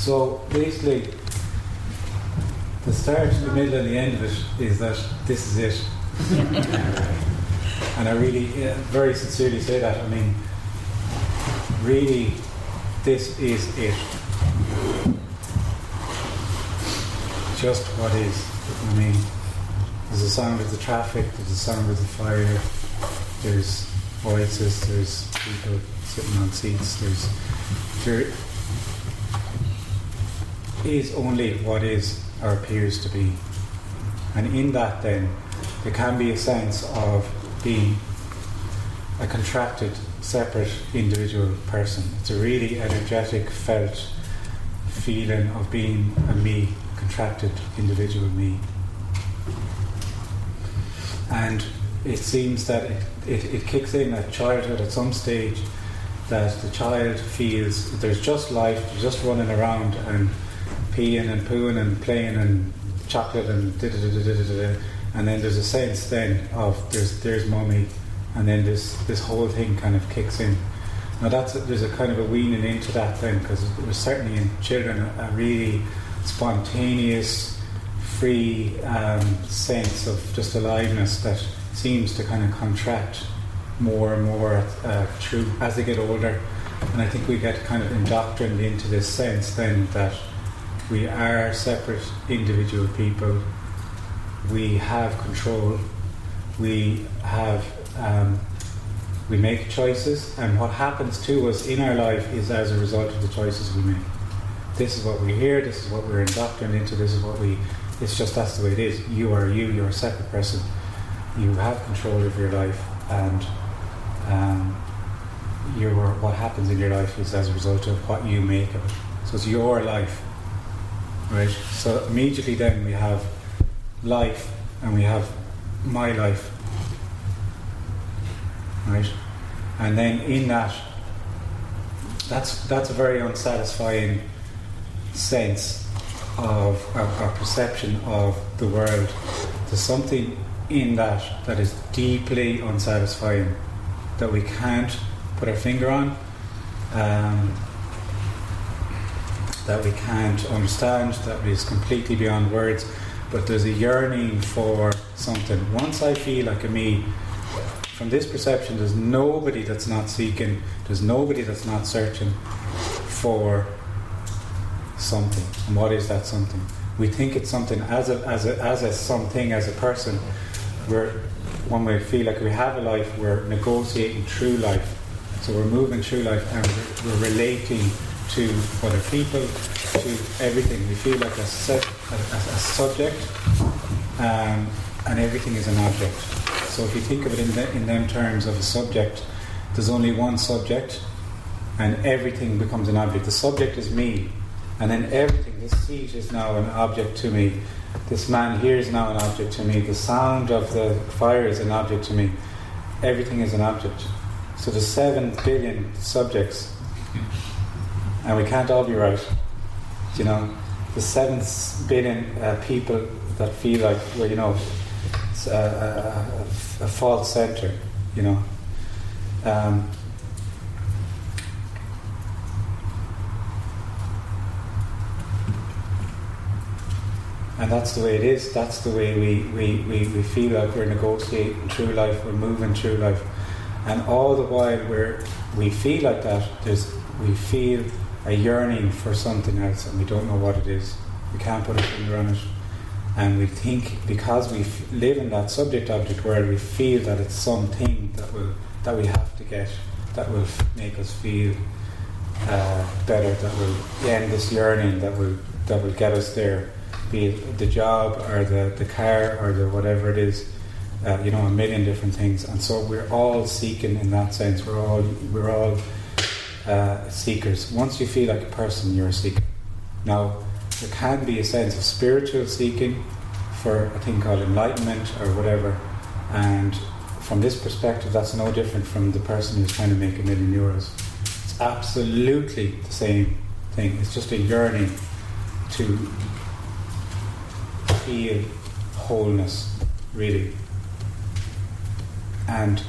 So basically, the start, the middle, and the end of it is that this is it. And I really, very sincerely say that. I mean, really, this is it. Just what is. I mean, there's a sound of the traffic, there's a sound of the fire, there's voices, there's people sitting on seats, there is only what is or appears to be. And in that then, there can be a sense of being a contracted, separate, individual person. It's a really energetic, felt feeling of being a me, contracted, individual me. And it seems that it kicks in at childhood at some stage, that the child feels there's just life, they're just running around and peeing and pooing and playing and chocolate and da-da-da-da-da-da-da. And then there's a sense then of there's mummy, and then this whole thing kind of kicks in. Now there's a kind of a weaning into that then, because it was certainly in children a really spontaneous, free sense of just aliveness that seems to kind of contract more and more through as they get older. And I think we get kind of indoctrined into this sense then that we are separate individual people. We have control. We have we make choices, and what happens to us in our life is as a result of the choices we make. This is what we hear. This is what we're indoctrinated into. This is what we. It's just that's the way it is. You are you. You're a separate person. You have control of your life, and what happens in your life is as a result of what you make of it. So it's your life, right? So immediately then we have life, and we have my life, right? And then in that's a very unsatisfying sense of our perception of the world. There's something in that is deeply unsatisfying, that we can't put our finger on, that we can't understand, that is completely beyond words. But there's a yearning for something. Once I feel like a me, from this perception, there's nobody that's not seeking, there's nobody that's not searching for something. And what is that something? We think it's something as a something, as a person. When we feel like we have a life, we're negotiating through life. So we're moving through life, and we're relating to other people, to everything. We feel like a subject, and everything is an object. So if you think of it in them terms of a subject, there's only one subject, and everything becomes an object. The subject is me, and then everything. This seat is now an object to me. This man here is now an object to me. The sound of the fire is an object to me. Everything is an object. So there's 7 billion subjects, and we can't all be right. You know, the 7 billion people that feel like, well, you know, it's a false center. You know. And that's the way it is. That's the way we feel like we're negotiating through life, we're moving through life. And all the while we feel like that, we feel a yearning for something else, and we don't know what it is. We can't put a finger on it. And we think, because we live in that subject-object world, we feel that it's something that we have to get, that will make us feel better, that will end this yearning, that will get us there. Be it the job or the car or the whatever it is, you know, a million different things. And so we're all seeking in that sense. We're all seekers. Once you feel like a person, you're a seeker. Now, there can be a sense of spiritual seeking for a thing called enlightenment or whatever. And from this perspective, that's no different from the person who's trying to make €1 million. It's absolutely the same thing. It's just a yearning to feel wholeness, really. And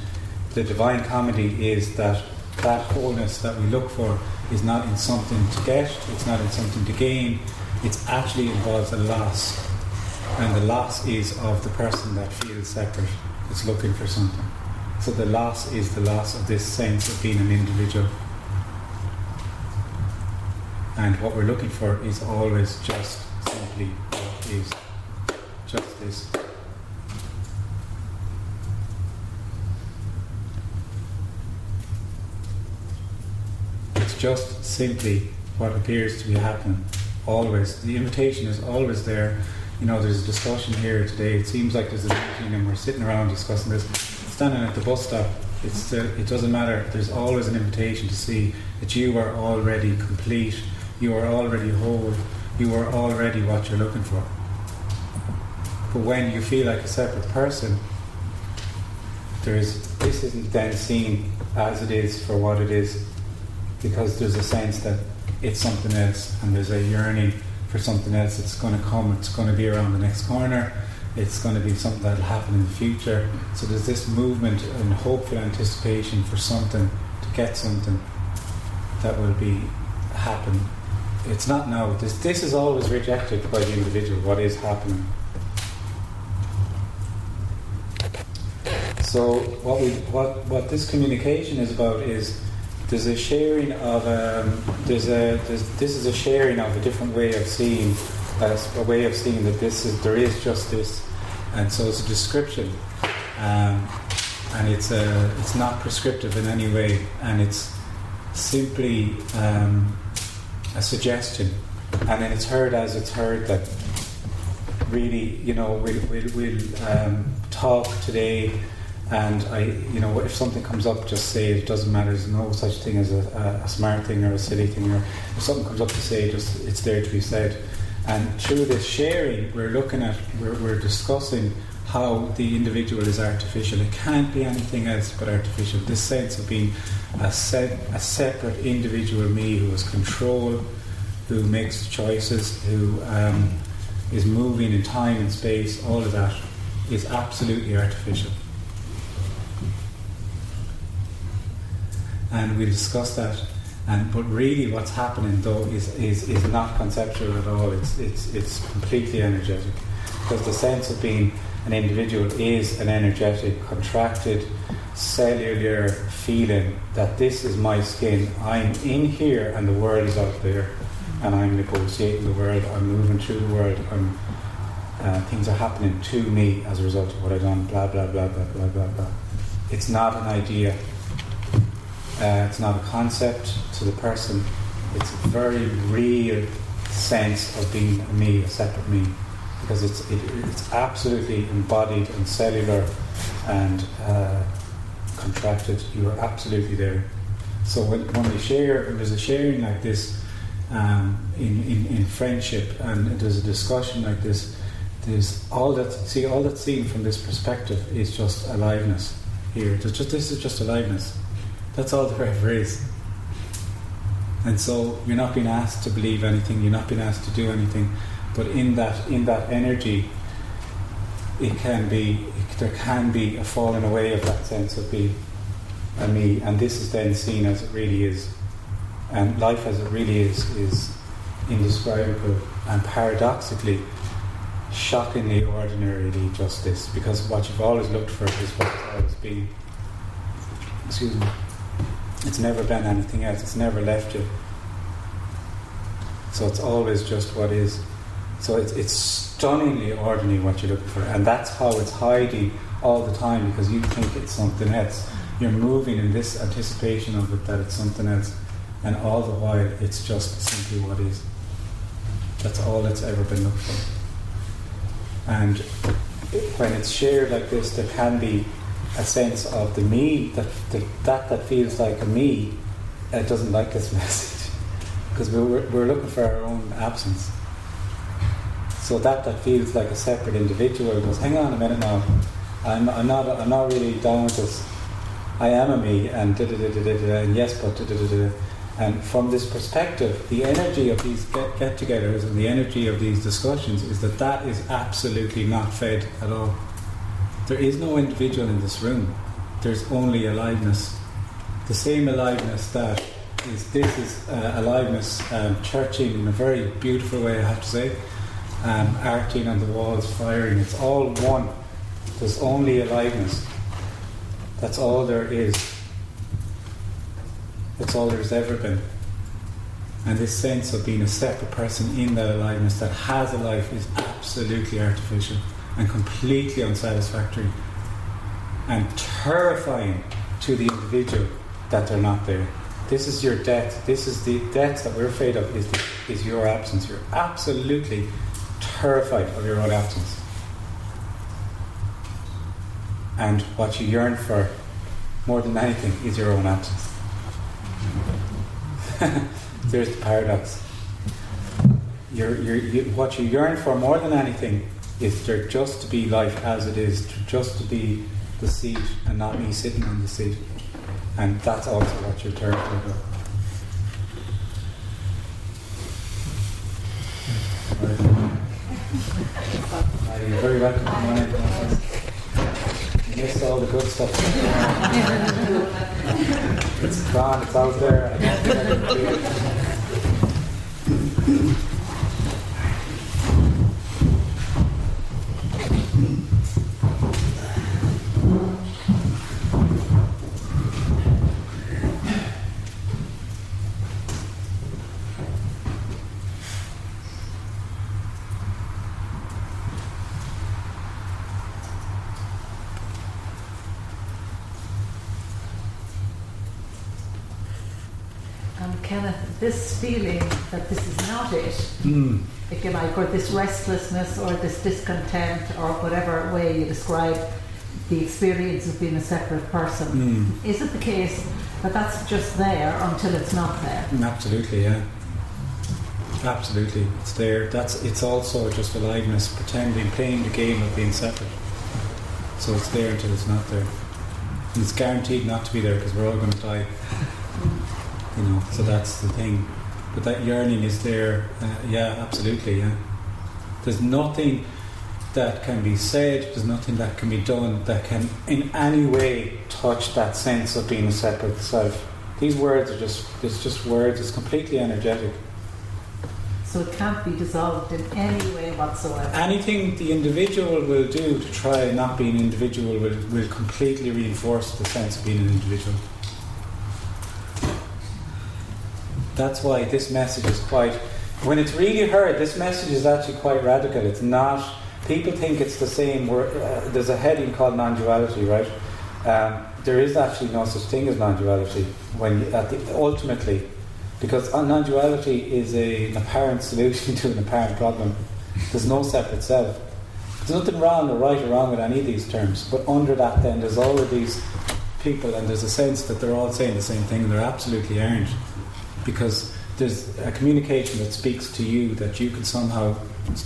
the Divine Comedy is that wholeness that we look for is not in something to get, it's not in something to gain, it actually involves a loss. And the loss is of the person that feels separate, it's looking for something. So the loss is the loss of this sense of being an individual. And what we're looking for is always just simply what is. Just this. It's just simply what appears to be happening. Always. The invitation is always there. You know, there's a discussion here today. It seems like there's a meeting and we're sitting around discussing this. Standing at the bus stop, it doesn't matter. There's always an invitation to see that you are already complete, you are already whole, you are already what you're looking for. But when you feel like a separate person, this isn't then seen as it is for what it is, because there's a sense that it's something else, and there's a yearning for something else that's going to come, it's going to be around the next corner, it's going to be something that'll happen in the future. So there's this movement and hopeful anticipation for something, to get something that will be happen. It's not now. This is always rejected by the individual, what is happening. So what this communication is about is there's a sharing of this is a sharing of a different way of seeing, a way of seeing that there is just this, and so it's a description, and it's not prescriptive in any way, and it's simply a suggestion, and then it's heard as it's heard that really, you know, we'll talk today. And if something comes up, just say it. Doesn't matter. There's no such thing as a smart thing or a silly thing. Or if something comes up to say, just it's there to be said. And through this sharing, we're discussing how the individual is artificial. It can't be anything else but artificial. This sense of being a separate individual me who has control, who makes choices, who is moving in time and space. All of that is absolutely artificial. And we'll discuss that. But really, what's happening though is not conceptual at all. It's completely energetic, because the sense of being an individual is an energetic, contracted, cellular feeling that this is my skin. I'm in here, and the world is out there, and I'm negotiating the world. I'm moving through the world. Things are happening to me as a result of what I've done. Blah blah blah blah blah blah blah. It's not an idea. It's not a concept to the person. It's a very real sense of being a me, a separate me, because it's absolutely embodied and cellular and contracted. You are absolutely there. So when we share, there's a sharing like this in friendship, and there's a discussion like this. There's all that's seen from this perspective is just aliveness. Here, this is just aliveness. That's all there ever is. And so you're not being asked to believe anything, you're not being asked to do anything, but in that energy there can be a falling away of that sense of being a me, and this is then seen as it really is. And life as it really is indescribable and paradoxically, shockingly, ordinarily just this, because what you've always looked for is what it's always been. Excuse me. It's never been anything else. It's never left you. So it's always just what is. So it's stunningly ordinary what you're looking for, and that's how it's hiding all the time, because you think it's something else. You're moving in this anticipation of it that it's something else, and all the while it's just simply what is. That's all that's ever been looked for. And when it's shared like this, there can be a sense of the me that feels like a me doesn't like this message, because we're looking for our own absence. So that feels like a separate individual goes, hang on a minute now, I'm not really down with this. I am a me, and and yes, but and from this perspective, the energy of these get-togethers and the energy of these discussions is that is absolutely not fed at all. There is no individual in this room. There's only aliveness. The same aliveness that this is aliveness, churching in a very beautiful way, I have to say. Arting on the walls, firing, it's all one. There's only aliveness. That's all there is. That's all there's ever been. And this sense of being a separate person in that aliveness that has a life is absolutely artificial and completely unsatisfactory and terrifying to the individual that they're not there. This is your death. This is the death that we're afraid of, is your absence. You're absolutely terrified of your own absence. And what you yearn for more than anything is your own absence. There's the paradox. What you yearn for more than anything is there just to be life as it is, just to be the seat and not me sitting on the seat. And that's also what you're terrified of. You're very welcome to mine. You missed all the good stuff. It's gone, it's out there. I don't think I can do it. Kenneth, this feeling that this is not it, if you like, or this restlessness or this discontent or whatever way you describe the experience of being a separate person, is it the case that that's just there until it's not there? Absolutely, yeah. Absolutely, it's there. It's also just aliveness, pretending, playing the game of being separate. So it's there until it's not there. And it's guaranteed not to be there because we're all going to die. You know, so that's the thing. But that yearning is there. Yeah, absolutely. Yeah. There's nothing that can be said. There's nothing that can be done that can, in any way, touch that sense of being a separate self. These words are just—it's just words. It's completely energetic. So it can't be dissolved in any way whatsoever. Anything the individual will do to try not being an individual will completely reinforce the sense of being an individual. That's why this message is quite, when it's really heard, this message is actually quite radical. It's not, people think it's the same, there's a heading called non-duality, right? There is actually no such thing as non-duality ultimately, because non-duality is an apparent solution to an apparent problem. There's no separate self. There's nothing wrong or right or wrong with any of these terms, but under that then there's all of these people and there's a sense that they're all saying the same thing and they're absolutely aren't. Because there's a communication that speaks to you that you can somehow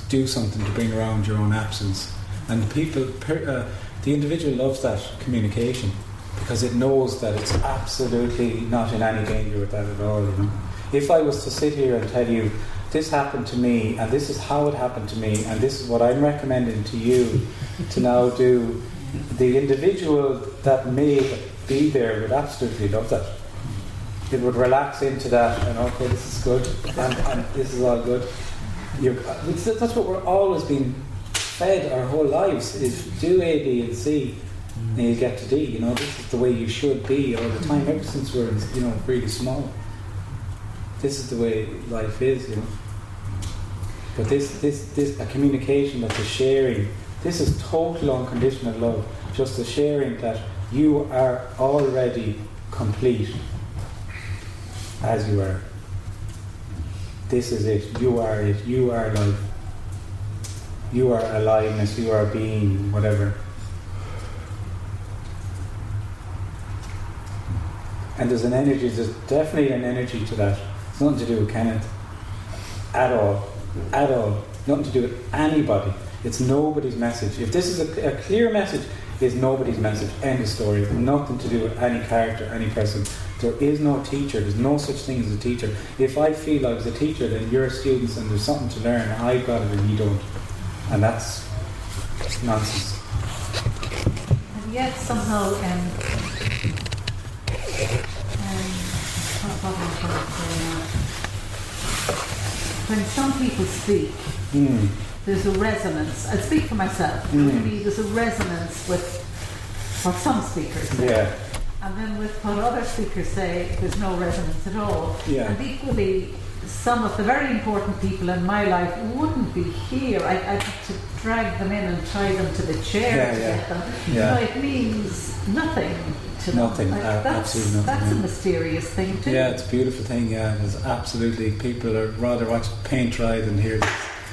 do something to bring around your own absence. And the individual loves that communication because it knows that it's absolutely not in any danger with that at all. You know? If I was to sit here and tell you, this happened to me, and this is how it happened to me, and this is what I'm recommending to you to now do, the individual that may be there would absolutely love that. It would relax into that and okay, this is good and this is all good. That's what we're always being fed our whole lives is do A, B and C and you get to D. You know, this is the way you should be all the time ever since we're really small. This is the way life is, you know. But this a communication that's a sharing. This is total unconditional love. Just a sharing that you are already complete. As you are. This is it. You are it. You are life. You are aliveness. You are being, whatever. And there's an energy, there's definitely an energy to that. It's nothing to do with Kenneth. At all. At all. Nothing to do with anybody. It's nobody's message. If this is a clear message, it's nobody's message. End of story. Nothing to do with any character, any person. There is no teacher. There's no such thing as a teacher. If I feel I was a teacher, then you're students and there's something to learn. I've got it and you don't. And that's nonsense. And yet somehow what am I trying to say now? When some people speak, there's a resonance. I speak for myself. For me, there's a resonance with what some speakers say. Yeah. And then with what other speakers say, there's no resonance at all. Yeah. And equally, some of the very important people in my life wouldn't be here. I'd have to drag them in and tie them to the chair to get them. Yeah. So it means nothing to them. Nothing, absolutely nothing. That's a mysterious thing too. Yeah, it's a beautiful thing. Yeah, there's absolutely people are rather watch paint dry than hear this.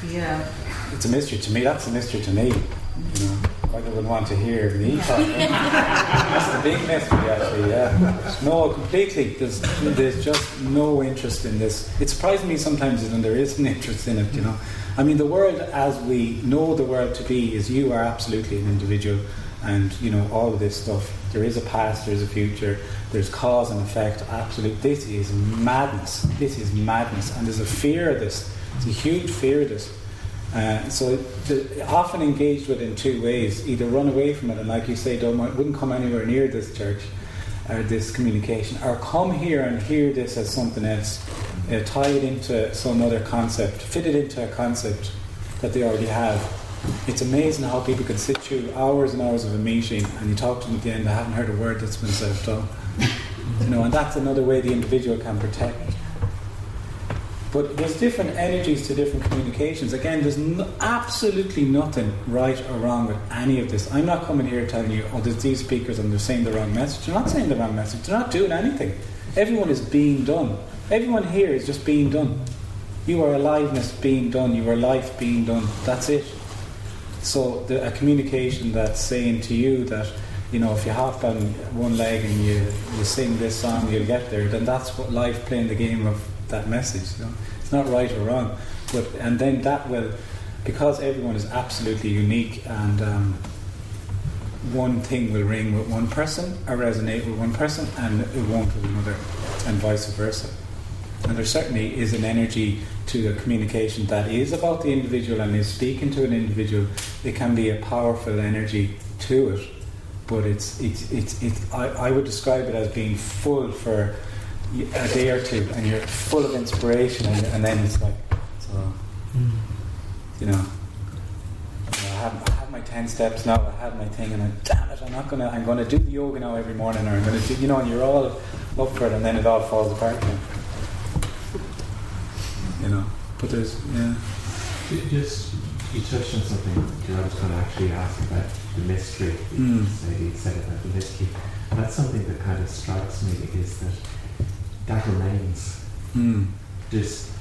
Yeah. It's a mystery to me. That's a mystery to me. You know, I would want to hear me talking. That's the big mystery, actually. Yeah. No, completely. There's just no interest in this. It surprises me sometimes when there is an interest in it. You know, I mean, the world as we know the world to be is you are absolutely an individual, and you know all of this stuff. There is a past, there's a future, there's cause and effect. Absolutely, this is madness. This is madness, and there's a fear of this. It's a huge fear of this. So often engaged with in two ways: either run away from it and, like you say, wouldn't come anywhere near this church or this communication, or come here and hear this as something else, tie it into some other concept, fit it into a concept that they already have. It's amazing how people can sit through hours and hours of a meeting and you talk to them at the end, they haven't heard a word that's been said at all. You know, and that's another way the individual can protect. But there's different energies to different communications. Again, there's absolutely nothing right or wrong with any of this. I'm not coming here telling you, oh, there's these speakers and they're saying the wrong message. They're not saying the wrong message. They're not doing anything. Everyone is being done. Everyone here is just being done. You are aliveness being done. You are life being done. That's it. So a communication that's saying to you that, you know, if you hop on one leg and you sing this song, you'll get there, then that's what life playing the game of that message. You know? It's not right or wrong. And then that will, because everyone is absolutely unique, and one thing will ring with one person or resonate with one person and it won't with another, and vice versa. And there certainly is an energy to a communication that is about the individual and is speaking to an individual. It can be a powerful energy to it, but I would describe it as being full for a day or two, and you're full of inspiration, and then it's like, so, you know, I have my 10 steps now. I have my thing, and damn it, I'm gonna do the yoga now every morning, or I'm gonna do, you know, and you're all up for it, and then it all falls apart. You know, but there's, yeah. You touched on something that I was going to actually ask about the mystery. You said about the mystery. And that's something that kind of strikes me, is that remains. Just,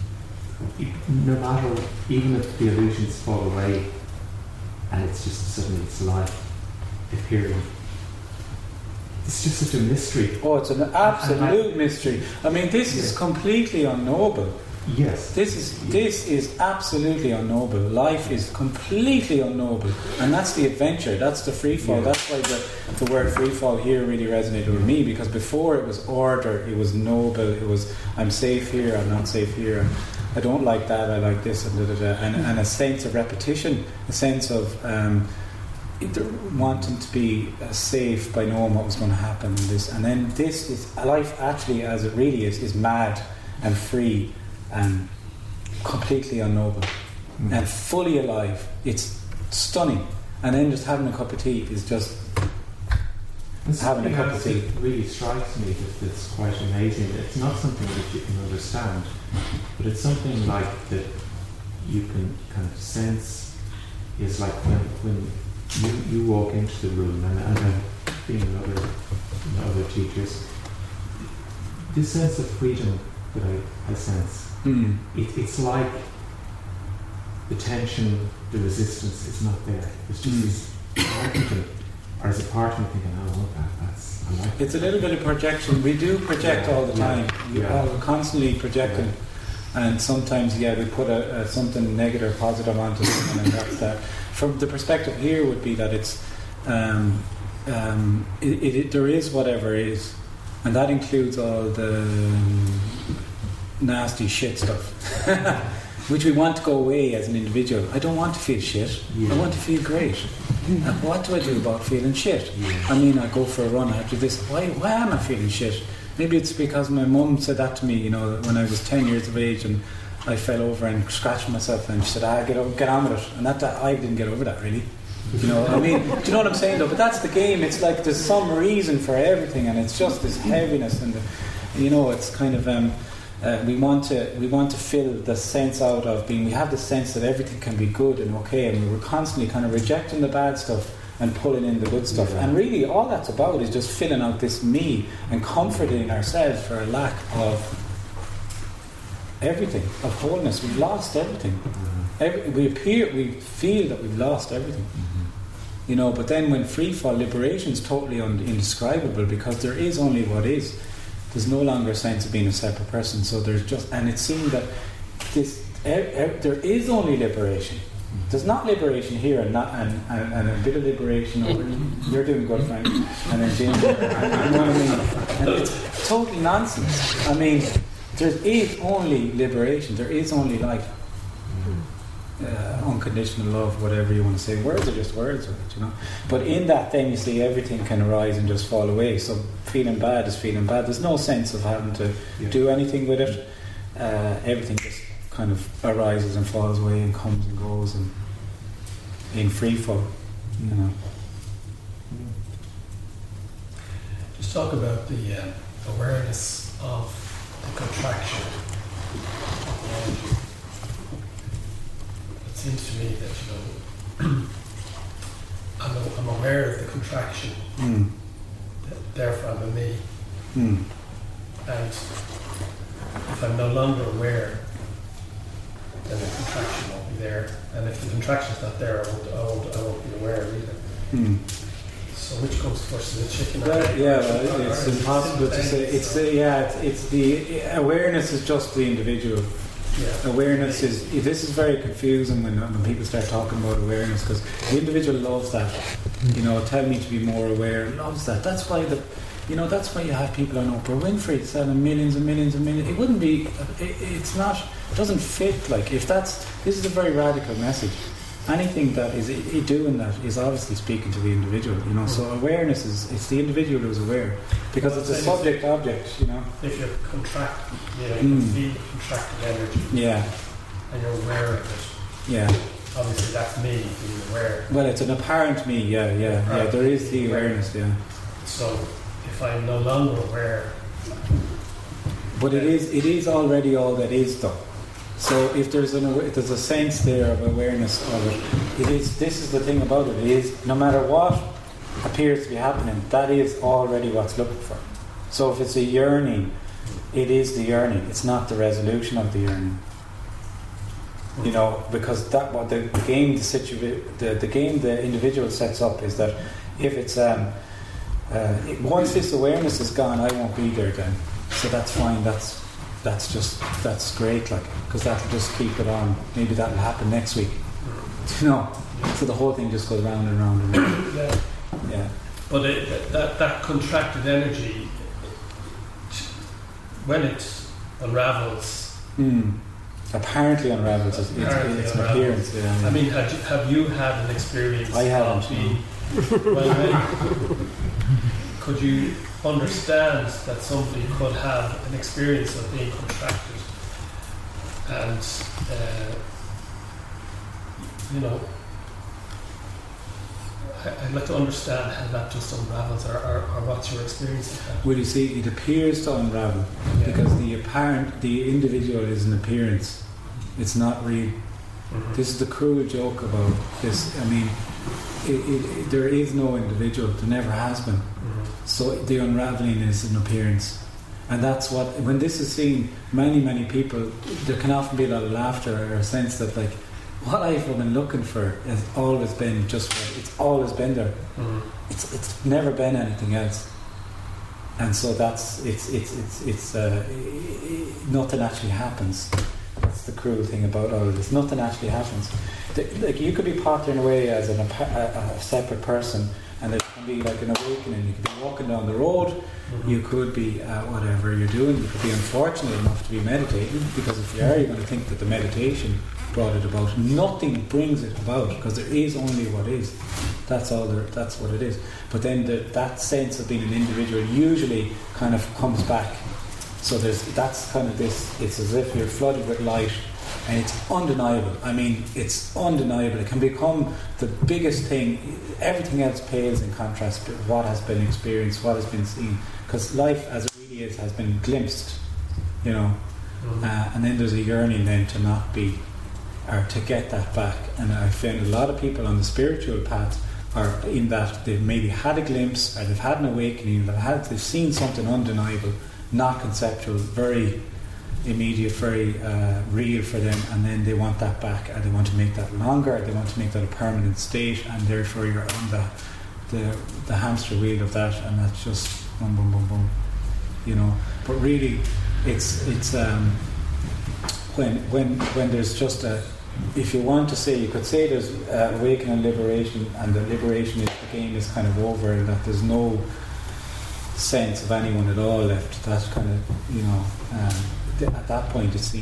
no matter, even if the illusions fall away and it's just suddenly it's life appearing, it's just such a mystery. Oh, it's an absolute mystery. I mean, this is completely unknowable. Yes. This is absolutely unknowable. Life is completely unknowable. And that's the adventure, that's the free fall. That's why the word free fall here really resonated with me, because before it was order, it was noble, it was I'm safe here, I'm not safe here, I don't like that, I like this, and and a sense of repetition, a sense of wanting to be safe by knowing what was going to happen. And then this is life actually, as it really is mad and free and completely unknowable and fully alive. It's stunning. And then just having a cup of tea is just having a cup of tea. It really strikes me that it's quite amazing. It's not something that you can understand, but it's something like that you can kind of sense. Is like when you walk into the room, and I've been in other teachers, this sense of freedom that I sense. It's like the tension, the resistance is not there. It's just this argument, or is a part of me thinking, oh, I like it's a little bit of projection. We do project all the time. We're constantly projecting. And sometimes, we put something negative or positive onto something, and that's that. From the perspective here would be that it's there is whatever is, and that includes all the nasty shit stuff, which we want to go away as an individual. I don't want to feel shit. I want to feel great. And what do I do about feeling shit? I mean, I go for a run after this. Why am I feeling shit? maybe it's because my mum said that to me, you know, when I was 10 years of age and I fell over and scratched myself, and she said, get on with it. And that I didn't get over that, really. You know, I mean, do you know what I'm saying though? But that's the game. It's like there's some reason for everything, and it's just this heaviness, and you know, it's kind of we want to fill the sense out of being. We have the sense that everything can be good and okay, and we're constantly kind of rejecting the bad stuff and pulling in the good stuff. And really, all that's about is just filling out this me and comforting ourselves for a lack of everything, of wholeness. We've lost everything. We feel that we've lost everything. You know, but then when free fall, liberation is totally indescribable, because there is only what is. There's no longer a sense of being a separate person. So there's just, and it seems that there is only liberation. There's not liberation here and a bit of liberation over. You're doing good, Frank, and then Jim. You know what I mean? And it's totally nonsense. I mean, there is only liberation. There is only life. Unconditional love, whatever you want to say. Words are just words, you know. But in that, then you see everything can arise and just fall away. So feeling bad is feeling bad. There's no sense of having to do anything with it. Everything just kind of arises and falls away and comes and goes, and in free fall, you know. Just talk about the awareness of the contraction of the energy. It seems to me that, you know, I'm aware of the contraction, therefore I'm a me. And if I'm no longer aware, then the contraction won't be there. And if the contraction's not there, I won't be aware either. So which comes first, the chicken or the egg? Yeah, it's impossible to say. It's the awareness is just the individual. Yeah. Awareness is, this is very confusing when people start talking about awareness, because the individual loves that. You know, tell me to be more aware, loves that. That's why that's why you have people on Oprah Winfrey selling millions and millions and millions. It wouldn't be, it doesn't fit. Like, this is a very radical message. Anything that is doing that is obviously speaking to the individual, you know. So awareness it's the individual who's aware, because it's a subject object, you know. If you contract, you can feel the contracted energy. Yeah. And you're aware of it. Yeah. Obviously, that's me being aware. Well, it's an apparent me. Yeah. There is the awareness. Yeah. So if I'm no longer aware, but it is already all that is, though. So if there's a sense there of awareness of it is. This is the thing about it. It is, no matter what appears to be happening, that is already what's looking for. So if it's a yearning, it is the yearning. It's not the resolution of the yearning. You know, because that what the game the individual sets up is that if it's once this awareness is gone, I won't be there then. So that's fine. That's great, like, because that'll just keep it on. Maybe that'll happen next week. You know, so the whole thing just goes round and round and round. Yeah. But that contracted energy, when it unravels, apparently unravels. It's an appearance. Yeah. I mean, have you had an experience? I haven't. Could you understand that somebody could have an experience of being contracted, and you know, I'd like to understand how that just unravels, or what's your experience of that? Well, you see, it appears to unravel because the individual is an appearance. It's not real. This is the cruel joke about this. I mean, there is no individual. There never has been. So the unraveling is an appearance, and that's what, when this is seen, many people, there can often be a lot of laughter, or a sense that, like, what I've been looking for has always been just what it's always been there. It's never been anything else, and so that's it's nothing actually happens. That's the cruel thing about all of this. Nothing actually happens. Like, you could be pottering away as a separate person, and it can be like an awakening. You could be walking down the road, you could be whatever you're doing, you could be unfortunate enough to be meditating, because if you are, you're going to think that the meditation brought it about. Nothing brings it about, because there is only what is. That's all. That's what it is. But then that sense of being an individual usually kind of comes back. So that's kind of this. It's as if you're flooded with light, and it's undeniable. I mean, it's undeniable. It can become the biggest thing. Everything else pales in contrast to what has been experienced, what has been seen. Because life, as it really is, has been glimpsed. You know, and then there's a yearning then to not be, or to get that back. And I found a lot of people on the spiritual path are in that they've maybe had a glimpse, or they've had an awakening, they've seen something undeniable, not conceptual, very immediate, very real for them, and then they want that back, and they want to make that longer, they want to make that a permanent state, and therefore you're on the hamster wheel of that, and that's just boom, boom, boom, boom, you know. But really, it's when there's just if you want to say, you could say there's awakening and liberation, and the liberation is, the game is kind of over, and that there's no sense of anyone at all left. That kind of, you know, at that point it's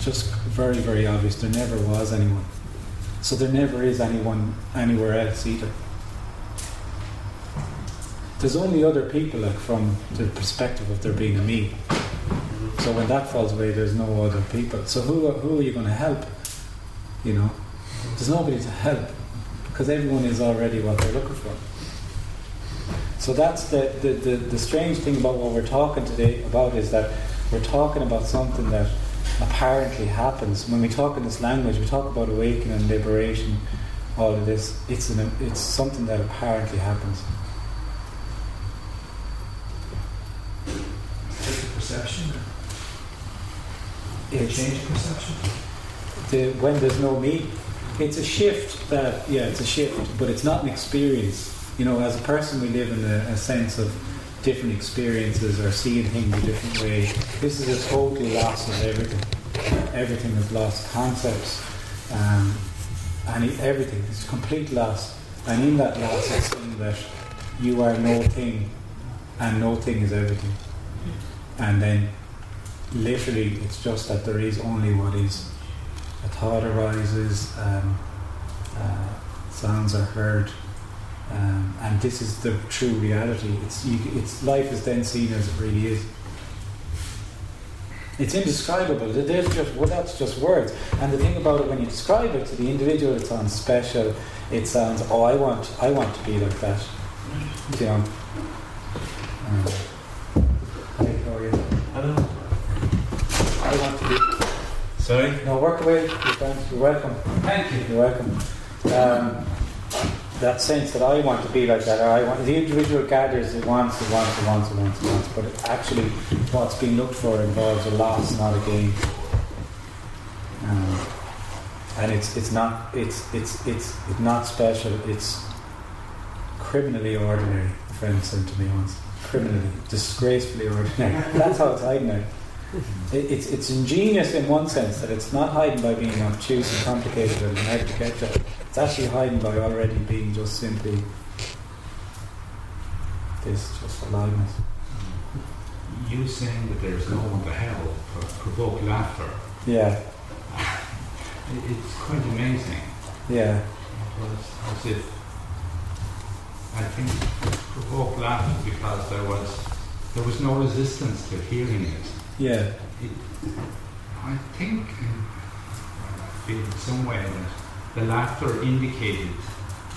just very, very obvious there never was anyone. So there never is anyone anywhere else either. There's only other people, like, from the perspective of there being a me. So when that falls away, there's no other people. So who are you going to help? You know, there's nobody to help, because everyone is already what they're looking for. So that's the strange thing about what we're talking today about, is that we're talking about something that apparently happens. When we talk in this language, we talk about awakening, liberation, all of this. It's something that apparently happens. It's a perception. It's Change perception. When there's no me, it's a shift. It's a shift, but it's not an experience. You know, as a person, we live in a sense of different experiences, or seeing things a different way. This is a total loss of everything. Everything is lost. Concepts, and everything. It's a complete loss. And in that loss, it's saying that you are no thing, and no thing is everything. And then, literally, it's just that there is only what is. A thought arises, sounds are heard, and this is the true reality. It's life is then seen as it really is. It's indescribable. That's just words. And the thing about it, when you describe it to the individual, it sounds special. It sounds, oh, I want to be like that. You know. Hi, how are you? Hello. I want to be. Sorry? No, work away. You're welcome. Thank you. You're welcome. That sense that I want to be like that, or I want, the individual gathers, it wants, but actually what's being looked for involves a loss, not a gain. And it's not special. It's criminally ordinary. A friend said to me once, criminally, disgracefully ordinary. That's how it's hiding out. It's ingenious in one sense, that it's not hiding by being obtuse and complicated and hard to get at. It's actually hiding by already being just simply this, just aliveness. You saying that there's no one to help or provoke laughter. Yeah. It's quite amazing. Yeah. It was as if, I think, it provoked laughter because there was no resistance to hearing it. Yeah. I think, I feel in some way that the laughter indicated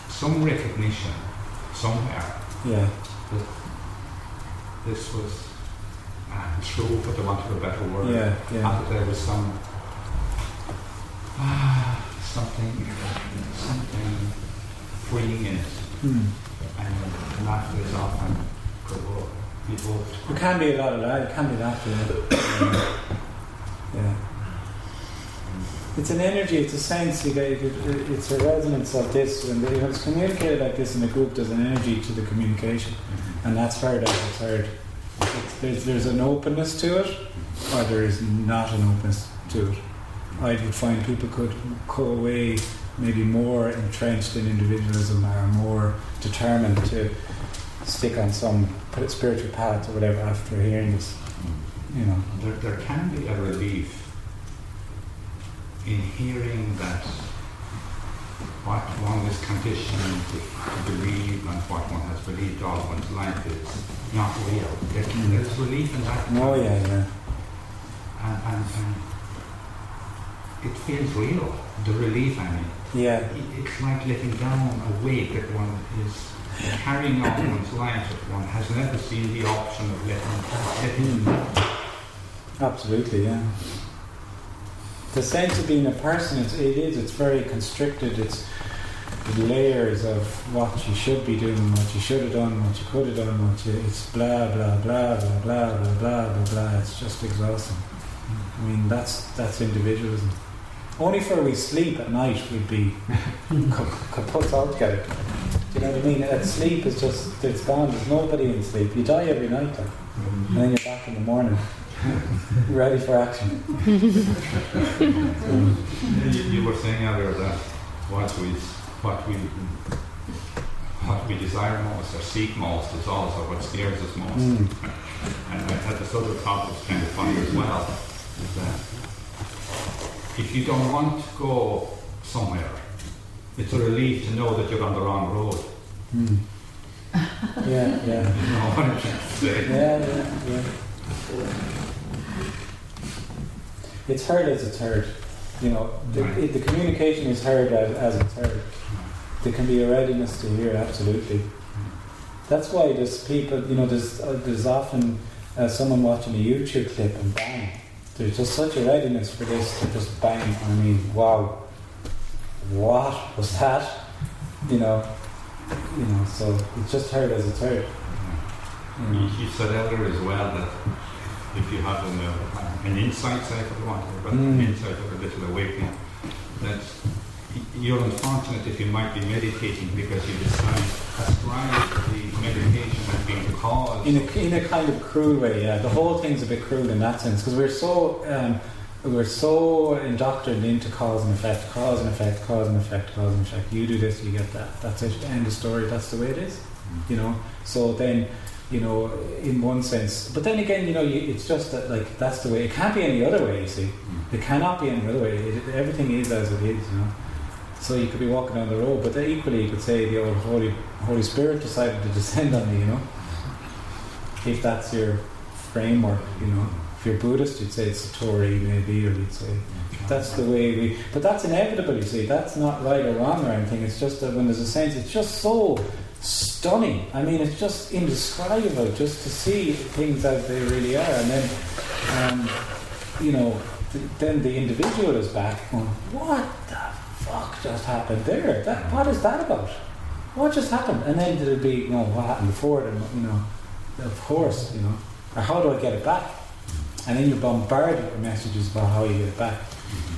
some recognition somewhere Yeah. that this was true, for the want of a better word. Yeah. And Yeah. that there was something freeing in it. And laughter is often evoked. There can be a lot of that. It can be laughter. Yeah. It's an energy. It's a sense. It's a resonance of this. And when it's communicated like this in a group, there's an energy to the communication, and that's heard as it's heard. There's an openness to it, or there is not an openness to it. I would find people could go away maybe more entrenched in individualism, or more determined to stick on some spiritual path or whatever after hearing this. You know, There can be a relief in hearing that what one is conditioned to believe and what one has believed all one's life is not real. There's relief in that. Oh yeah. And it feels real, the relief, I mean. Yeah. It's like letting down a weight that one is carrying on one's life that one has never seen the option of letting go. Absolutely, yeah. The sense of being a person, it's very constricted. It's layers of what you should be doing, what you should have done, what you could have done, it's blah, blah, blah, blah, blah, blah, blah, blah, blah. It's just exhausting. I mean, that's individualism. Only for we sleep at night we'd be kaput altogether. Do you know what I mean? At sleep is just, it's gone. There's nobody in sleep. You die every night, like, and then you're back in the morning, ready for action. You were saying earlier that what we desire most or seek most is also what scares us most. And I had this other thought that's kind of funny as well, is that if you don't want to go somewhere, it's a relief to know that you're on the wrong road. Yeah. You know what I'm trying to say? Yeah. It's heard as it's heard. You know, the communication is heard as it's heard. There can be a readiness to hear, absolutely. That's why there's people, you know, there's often someone watching a YouTube clip and bang. There's just such a readiness for this to just bang. I mean, wow, what was that? You know, so it's just heard as it's heard. You said earlier as well that if you have an insight, say, if you want, or an insight or a little awakening, that you're unfortunate if you might be meditating because you ascribe the meditation as being caused. In a kind of cruel way, yeah. The whole thing's a bit cruel in that sense because we're so indoctrinated into cause and effect, cause and effect, cause and effect, cause and effect. You do this, you get that. That's it. End of story. That's the way it is. You know. So then, you know, in one sense, but then again, you know, it's just that like that's the way. It can't be any other way. You see, it cannot be any other way. Everything is as it is. You know. So you could be walking down the road, but equally you could say the old Holy Spirit decided to descend on me, you know. If that's your framework, you know. If you're Buddhist, you'd say it's Satori, maybe, or you'd say that's the way but that's inevitable, you see. That's not right or wrong or anything. It's just that when there's a sense, it's just so stunning. I mean, it's just indescribable just to see things as they really are. And then, you know, then the individual is back going, what the fuck just happened there? What is that about? What just happened? And then there'll be, you know, what happened before? And, you know, of course, you know, or how do I get it back? And then you're bombarded with messages about how you get it back.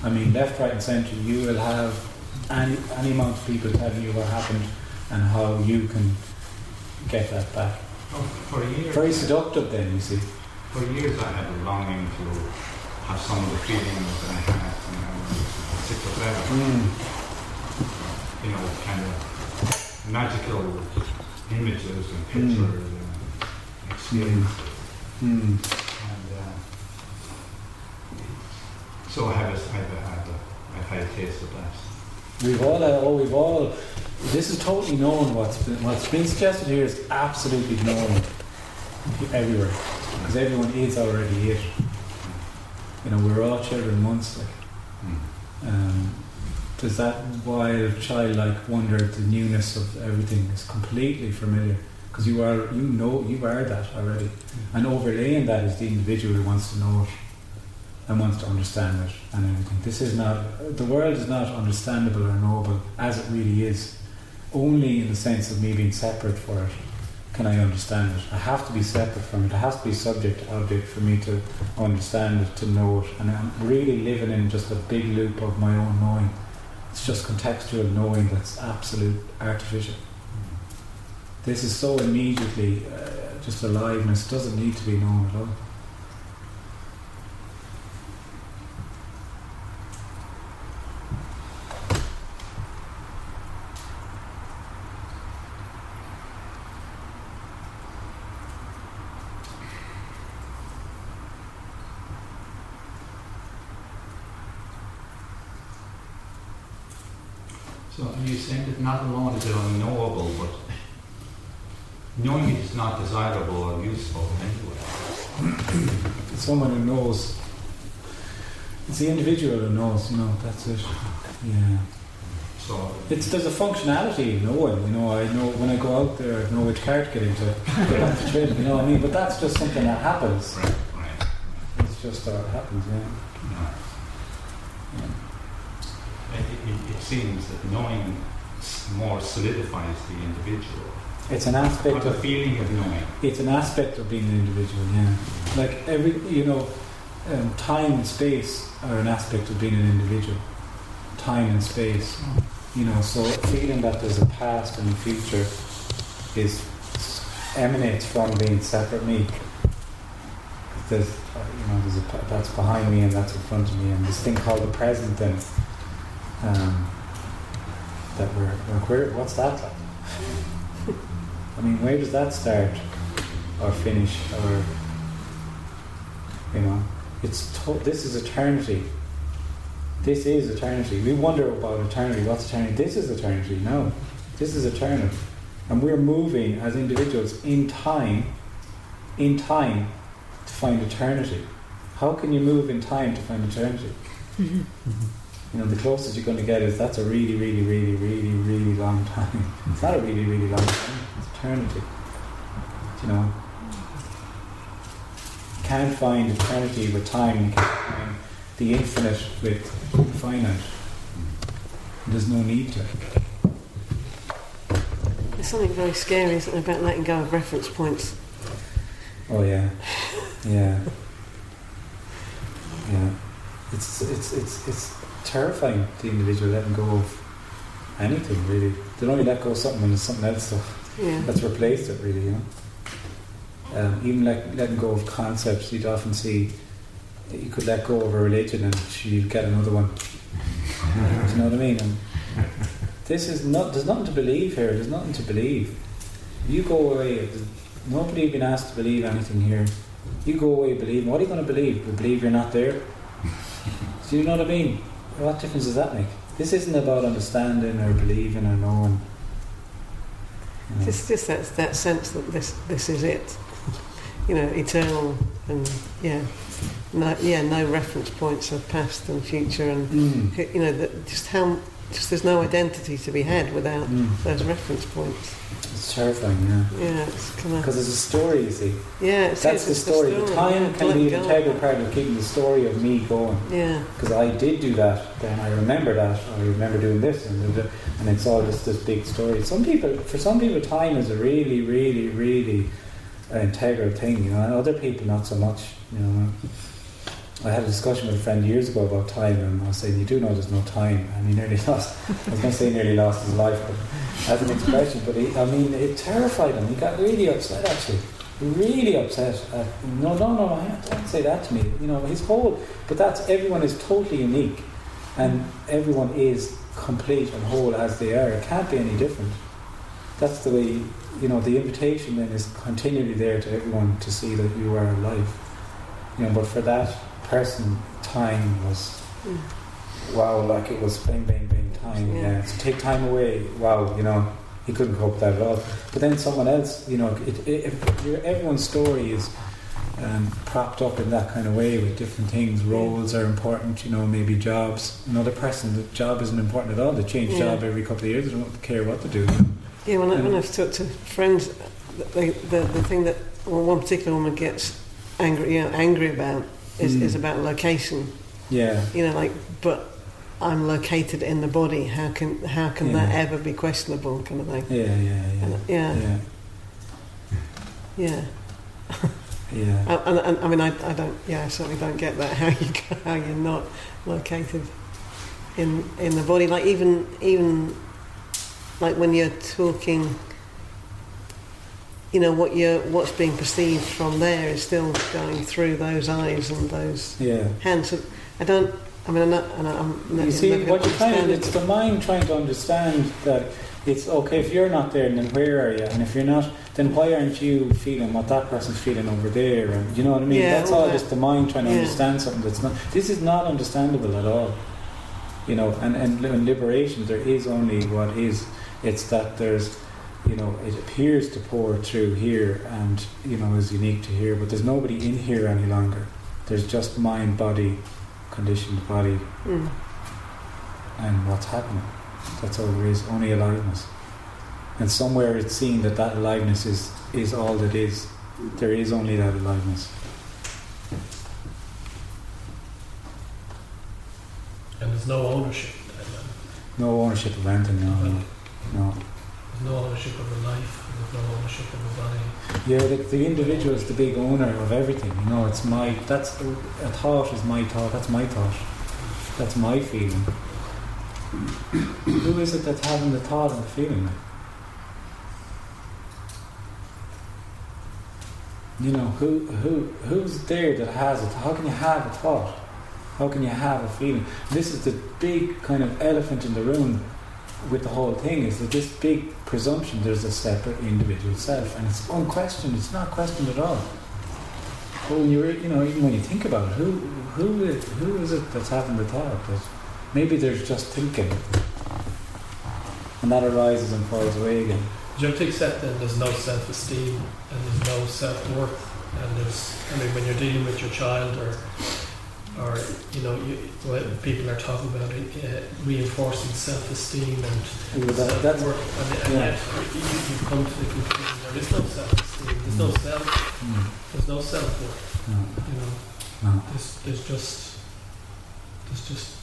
I mean, left, right, and centre, you will have any amount of people telling you what happened and how you can get that back. For years, very seductive, then, you see. For years, I had a longing to have some of the feelings that I had when I was 6 or 7. You know, kind of magical images and pictures and experiences. And so I've had a taste of that. We've all. This is totally known. What's been suggested here is absolutely known everywhere, because everyone is already it. You know, we're all children once. Like, there's that wild, childlike wonder at the newness of everything is completely familiar, because you are that already, and overlaying that is the individual who wants to know it and wants to understand it and everything. The world is not understandable or knowable as it really is. Only in the sense of me being separate for it can I understand it. I have to be separate from it. It has to be subject to object for me to understand it, to know it. And I'm really living in just a big loop of my own knowing. It's just contextual knowing that's absolute artificial. This is so immediately just aliveness. It doesn't need to be known at all. So are you saying that not alone is it unknowable, but knowing it is not desirable or useful anyway? Someone who knows. It's the individual who knows, that's it. Yeah. So There's a functionality in knowing, I know when I go out there, I know which car to get into, get off the train, you know what I mean? But that's just something that happens. right. It's just how it happens, yeah. It seems that knowing more solidifies the individual. It's an aspect Not the of feeling of knowing. It's an aspect of being an individual, yeah. Like time and space are an aspect of being an individual. Time and space, So feeling that there's a past and a future emanates from being separate me. There's that's behind me and that's in front of me, and this thing called the present. Then that what's that like? I mean, where does that start or finish, or this is eternity. This is eternity. We wonder about eternity. What's eternity? This is eternity. No, this is eternal, and we're moving as individuals in time to find eternity. How can you move in time to find eternity? The closest you're going to get is that's a really, really, really, really, really long time. It's not a really, really long time. It's eternity. You can't find eternity with time. You can't find the infinite with finite. There's no need to. There's something very scary, isn't there, about letting go of reference points? Oh yeah. It's terrifying, the individual letting go of anything, really. They only let go of something when there's something else that's replaced it, really. Even letting go of concepts, you'd often see you could let go of a religion and you'd get another one. Do you know what I mean? And there's nothing to believe here. There's nothing to believe. You go away. Nobody been asked to believe anything here. You go away believing. What are you going to believe? You believe you're not there? Do you know what I mean? What difference does that make? This isn't about understanding or believing or knowing. It's just that sense that this is it. Eternal, and no reference points of past and future, and there's no identity to be had without those reference points. It's terrifying, yeah. It's kind of because there's a story, you see. Yeah, that's the story. The time can be an integral part of keeping the story of me going. Yeah. Because I did do that, then I remember that. I remember doing this, and it's all just this big story. For some people, time is a really, really, really integral thing, and other people not so much. I had a discussion with a friend years ago about time, and I was saying, you do know there's no time, and he nearly lost. I was going to say nearly lost his life, but as an expression. But it terrified him. He got really upset, actually. Really upset. No, don't say that to me. His whole. But everyone is totally unique, and everyone is complete and whole as they are. It can't be any different. That's the way. The invitation then is continually there to everyone to see that you are alive. But for that person, time was wow, like it was bang, bang, bang, time. Yeah. So take time away. Wow, he couldn't cope with that at all. But then someone else, everyone's story is propped up in that kind of way with different things. Roles are important, maybe jobs. Another person, the job isn't important at all. They change job every couple of years. They don't care what to do. Yeah, when I've talked to friends, the thing that one particular woman gets angry about is about location. Yeah. But I'm located in the body. How can that ever be questionable? Kind of thing. Yeah. I certainly don't get that. How you're not located in the body. Like even like when you're talking, what's being perceived from there is still going through those eyes and those hands. So you see, what you're trying to, it's the mind trying to understand that it's okay if you're not there, then where are you? And if you're not, then why aren't you feeling what that person's feeling over there? And you know what I mean? That's all just the mind trying to understand something that's not. This is not understandable at all. you know, and in liberation there is only what is. It's that there's, you know, it appears to pour through here and, you know, is unique to here, but there's nobody in here any longer. There's just mind, body, conditioned body, and what's happening. That's all there is, only aliveness. And somewhere it's seen that that aliveness is all that is. There is only that aliveness. And there's no ownership. No ownership of anything, no. There's no ownership of the life, there's no ownership of the body. Yeah, the individual is the big owner of everything. You know, it's my, that's, a thought is my thought, that's my thought. That's my feeling. Who is it that's having the thought and the feeling? You know, who's there that has it? How can you have a thought? How can you have a feeling? This is the big kind of elephant in the room with the whole thing, is that this big presumption there's a separate individual self, and it's unquestioned. It's not questioned at all. But when you know, even when you think about it, who is it that's having the thought? That maybe there's just thinking, and that arises and falls away again. Do you have to accept that there's no self-esteem and there's no self-worth, and when you're dealing with your child or you know, people are talking about reinforcing self-esteem and self-worth, and yet you come to the conclusion there is no self-esteem, there's no self, there's no self-worth. You know, there's just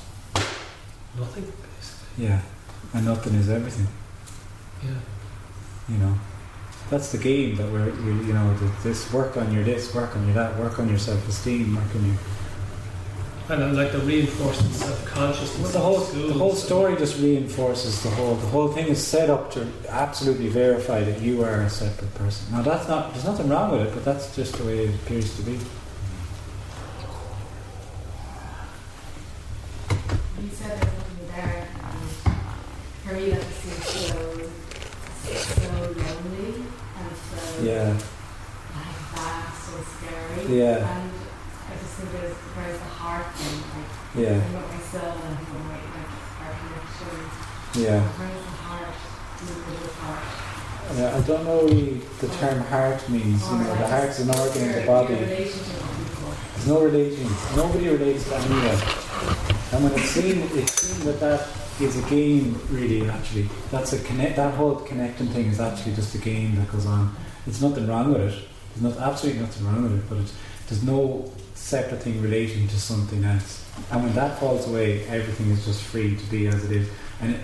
nothing, basically. Yeah, and nothing is everything. Yeah. You know, that's the game that you know, this work on your this, work on your that, work on your self-esteem, work on your. And I like the reinforcing self-consciousness. Well, the whole story just reinforces the whole thing is set up to absolutely verify that you are a separate person. Now there's nothing wrong with it, but that's just the way it appears to be. You said there's something there, and for me that seems so lonely and so like vast and scary. Yeah. And I just think there's the heart thing, like Yeah. what my soul and what my our connection. Yeah. Where's the heart? The heart. Yeah, I don't know what the term heart means. You know, the heart's an organ of the body. There's no relation. Nobody relates to anyone. And when it's seen that is a game, really. Actually, that's that whole connecting thing is actually just a game that goes on. There's nothing wrong with it. There's absolutely nothing wrong with it. But there's no separate thing relating to something else. And when that falls away, everything is just free to be as it is. And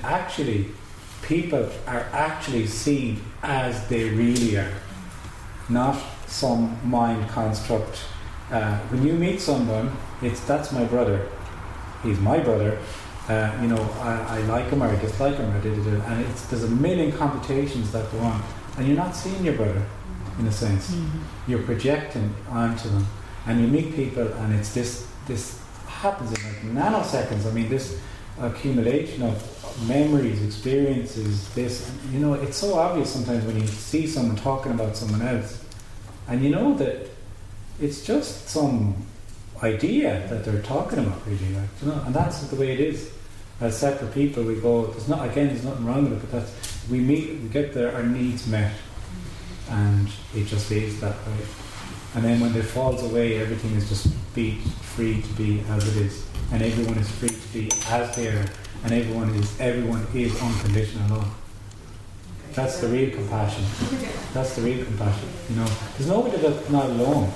people are actually seen as they really are, not some mind construct. When you meet someone, that's my brother. He's my brother. You know, I like him or I dislike him, and there's a million computations that go on, and you're not seeing your brother, in a sense. Mm-hmm. You're projecting onto them, and you meet people, and it's this happens in like nanoseconds. I mean, this accumulation of memories, experiences, this, you know, it's so obvious sometimes when you see someone talking about someone else, and you know that it's just some idea that they're talking about, really, like, you know, and that's the way it is. As separate people, we go. There's nothing wrong with it, but we get there, our needs met, and it just is that way. And then when it falls away, everything is just free to be as it is, and everyone is free to be as they are, and everyone is unconditional love. That's the real compassion. That's the real compassion. You know, there's nobody that's not alone.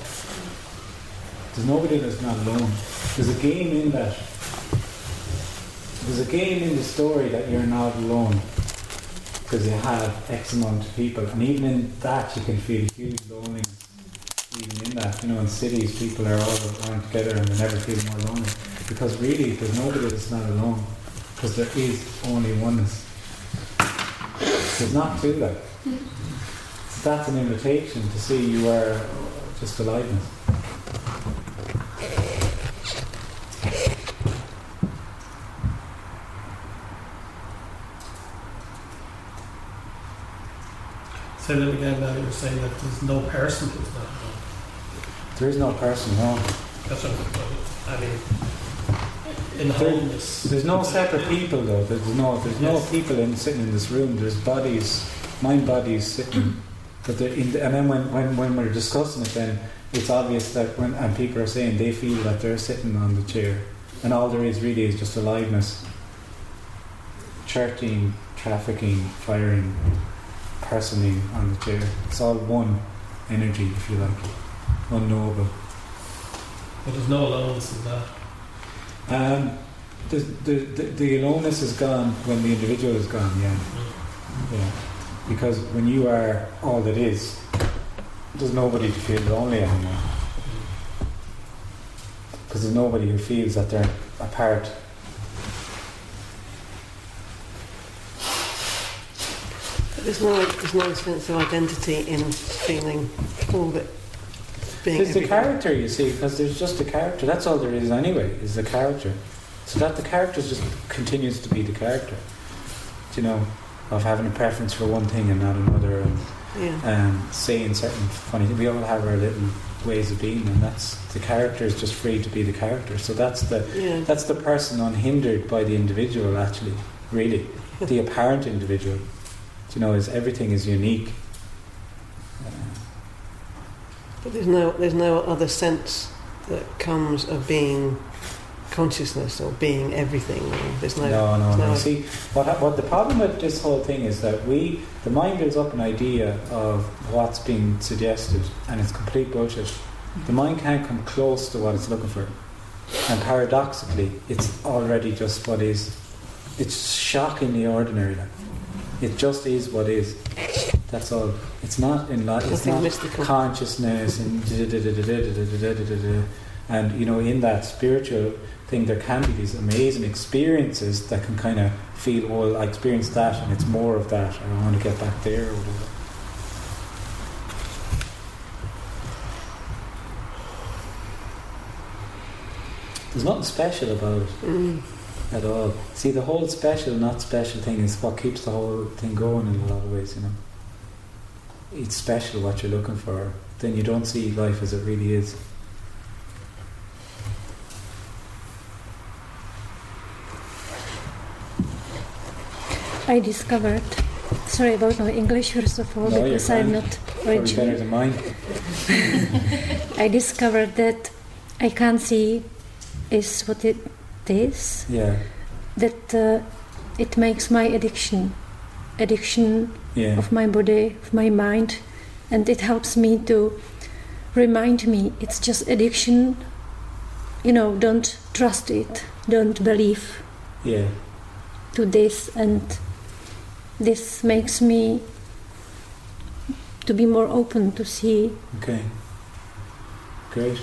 There's nobody that's not alone. There's a game in that. There's a game in the story that you're not alone, because you have X amount of people, and even in that you can feel huge loneliness. Even in that, you know, in cities people are all around together and they never feel more lonely, because really there's nobody that's not alone, because there is only oneness. There's not two that. So that's an invitation to see you are just aliveness. Say that again. Now you're saying that there's no person who's not alone. There is no person, no. That's what I mean. in wholeness. There's no separate people though. There's no people sitting in this room. There's bodies, mind bodies sitting. But and then when we're discussing it, then it's obvious that and people are saying they feel that they're sitting on the chair, and all there is really is just aliveness, charting, trafficking, firing, personing on the chair. It's all one energy, if you like, unknowable. But there's no aloneness in that. The aloneness is gone when the individual is gone. Yeah. Because when you are all that is, there's nobody to feel lonely anymore. Because there's nobody who feels that they're apart. But there's no sense of identity in feeling all that being. There's the character, you see, because there's just a character. That's all there is anyway, is the character. So that the character just continues to be the character. You know, of having a preference for one thing and not another, and saying certain funny things. We all have our little ways of being, and that's the character is just free to be the character. So that's the person unhindered by the individual. Actually, really, the apparent individual. You know, is everything is unique. But there's no other sense that comes of being consciousness or being everything. There's no. See, what the problem with this whole thing is that the mind builds up an idea of what's being suggested, and it's complete bullshit. The mind can't come close to what it's looking for, and paradoxically, it's already just what is. It's shockingly ordinary. It just is what is. That's all. It's not in life. It's not mystical consciousness and you know, in that spiritual thing, there can be these amazing experiences that can kind of feel, oh, I experienced that, and it's more of that. I want to get back there or whatever. There's nothing special about it at all. See, the whole special, not special thing is what keeps the whole thing going in a lot of ways, you know. It's special what you're looking for. Then you don't see life as it really is. I discovered, sorry about my English first of all, because I'm not original. Probably better than mine. I discovered that I can't see is what it is. Yeah. That it makes my addiction of my body, of my mind, and it helps me to remind me it's just addiction. You know, don't trust it, don't believe to this, and this makes me to be more open to see. Okay. Great.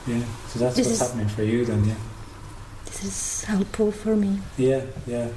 Yeah. So that's what's happening for you then, yeah. This is helpful for me. Yeah, yeah.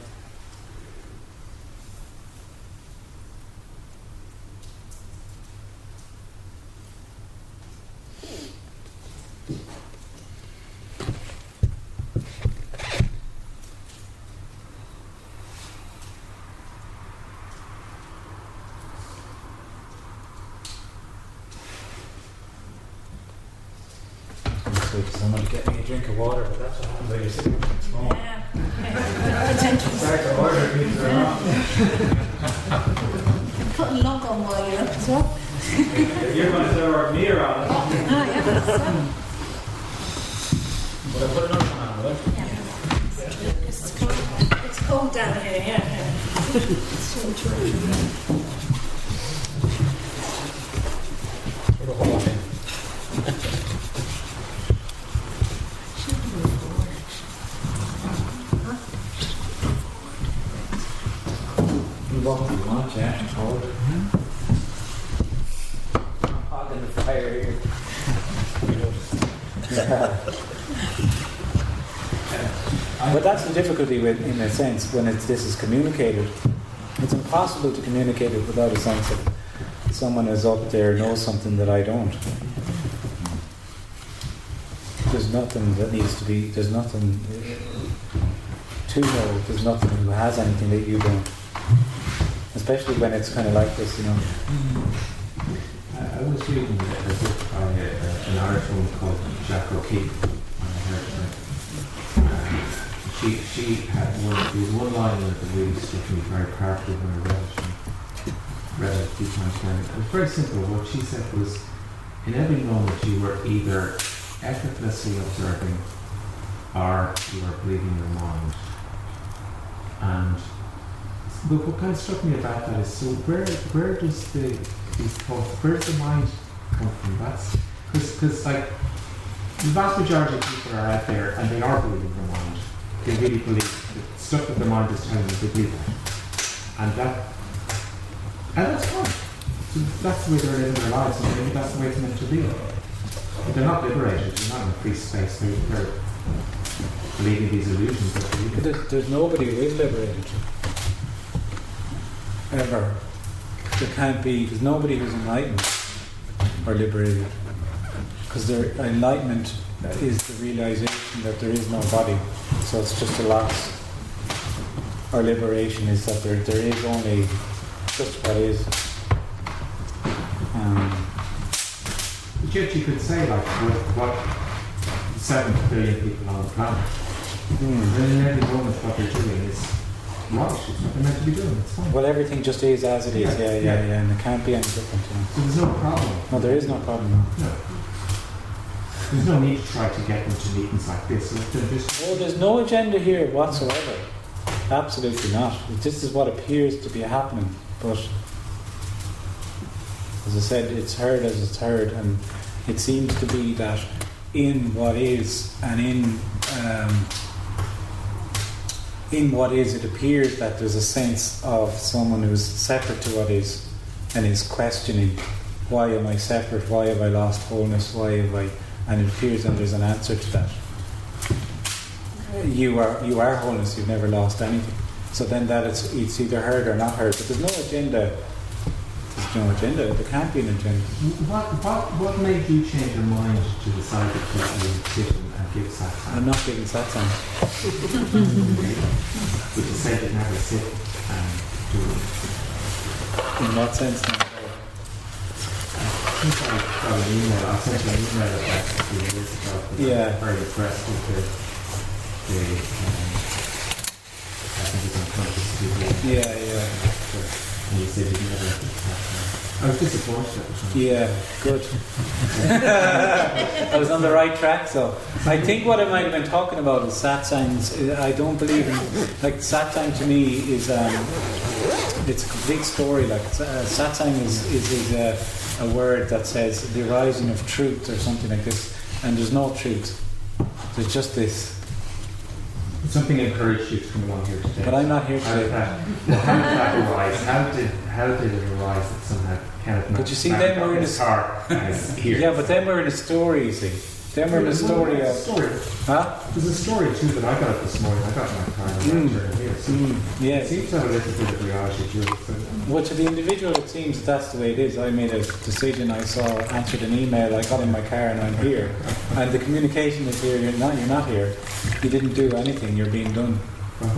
Someone get me a drink of water, but that's what happens when you're sitting in the small. Sorry to order pizza or not. Put a lock on while you're up as well. If you're going to throw me around, but I put it on, will I? It's cold down here, yeah. So true. Put a hole in. What do you want, yeah? Hold it. I'm hot in the fire here. But that's the difficulty with, in a sense, when this is communicated. It's impossible to communicate it without a sense of someone is up there knows something that I don't. There's nothing that needs to be. There's nothing to know. There's nothing who has anything that you don't. Especially when it's kind of like this, you know. I was reading a book by an Irish woman called Jack O'Keefe. she had one line in it that really struck me very powerfully when I read it a few times. It was very simple. What she said was, in every moment you were either effortlessly observing or you were breathing your mind. And but what kind of struck me about that is, so where does these thoughts, where does the mind come from? That's because like the vast majority of people are out there and they are breathing their mind. They really believe the stuff that their mind is telling them, they believe that. And that's fine. So that's the way they're living their lives, and maybe that's the way it's meant to be. But they're not liberated, they're not in a free space, they're believing these illusions. But there's nobody who is liberated. Ever. There can't be, there's nobody who's enlightened or liberated. Because their enlightenment is the realization that there is no body. So it's just a loss. Or liberation is that there is only just what is. But yet you could say, like, what 7 billion people on the planet, and in every moment what they're doing is right, it's what they're meant to be doing, it's fine. Well, everything just is as it is, yeah, and it can't be any different. So there's no problem. No, there is no problem. No. There's no need to try to get them to meetings like this. There's no agenda here whatsoever. Absolutely not. This is what appears to be happening, but as I said, it's heard as it's heard, and it seems to be that in what is, and in what is, it appears that there's a sense of someone who's separate to what is, and is questioning, why am I separate? Why have I lost wholeness? Why have I? And it appears that there's an answer to that. You are wholeness. You've never lost anything. So then that it's either heard or not heard. But there's no agenda. There's no agenda. There can't be an agenda. What made you change your mind to decide that you sit and give satsang? I'm not giving satsang. But you said you never sit and do it. In what sense? Now? I think I got an email. I sent you an email about a few years ago. Yeah. Very impressed with the I think it's unconscious to do. Yeah. And you said you never. I was disappointed. Yeah, good. I was on the right track, so I think what I might have been talking about is satsangs. I don't believe in, like, satsang to me is it's a complete story. Like, satsang is a word that says the rising of truth or something like this, and there's no truth. There's just this. Something encouraged you to come along here today. But I'm not here today. How did that arise? How did it arise that somehow Kenneth Madden? But you see, then we're in a car and is here. Yeah, but then we're in a story. You see, then we're in a story of. Huh? There's a story too that I got this morning. I got in my car and I turned here. So yeah. It seems to have a little bit of reality to it. Well, to the individual, it seems that that's the way it is. I made a decision. I answered an email. I got in my car and I'm here. And the communication is here. You're not here. You didn't do anything. You're being done.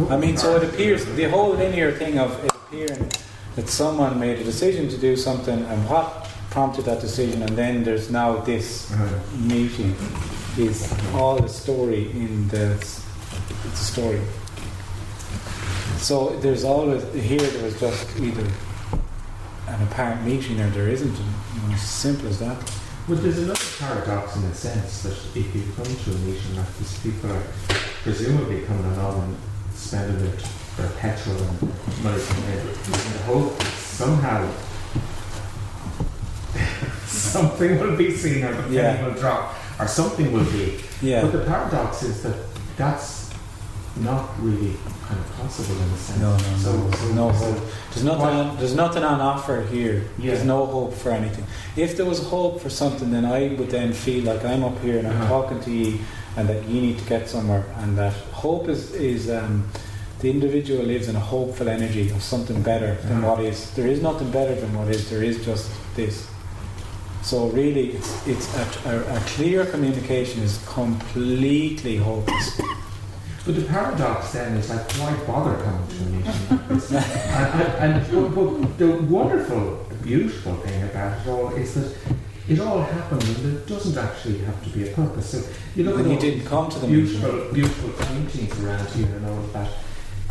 I mean, so it appears the whole linear thing of it appearing that someone made a decision to do something, and what prompted that decision, and then there's now this meeting is all the story in it's a story. So there's always here. There was just either an apparent meeting or there isn't. It's as simple as that. Well, there's another paradox in the sense that if you come to a meeting like this, people are presumably coming along and spending their petrol and money in the hope that somehow something will be seen or the penny will drop or something will be. Yeah. But the paradox is that that's not really kind of possible in a sense. No hope. There's nothing on offer here. Yeah. There's no hope for anything. If there was hope for something, then I would then feel like I'm up here and I'm talking to you, and that you need to get somewhere. And that hope is the individual lives in a hopeful energy of something better than what is. There is nothing better than what is. There is just this. So really, it's a clear communication is completely hopeless. But the paradox then is like, why bother coming to a meeting like this? and the wonderful, beautiful thing about it all is that it all happened, and there doesn't actually have to be a purpose. So you look And at he all didn't come to the beautiful paintings around here and all of that.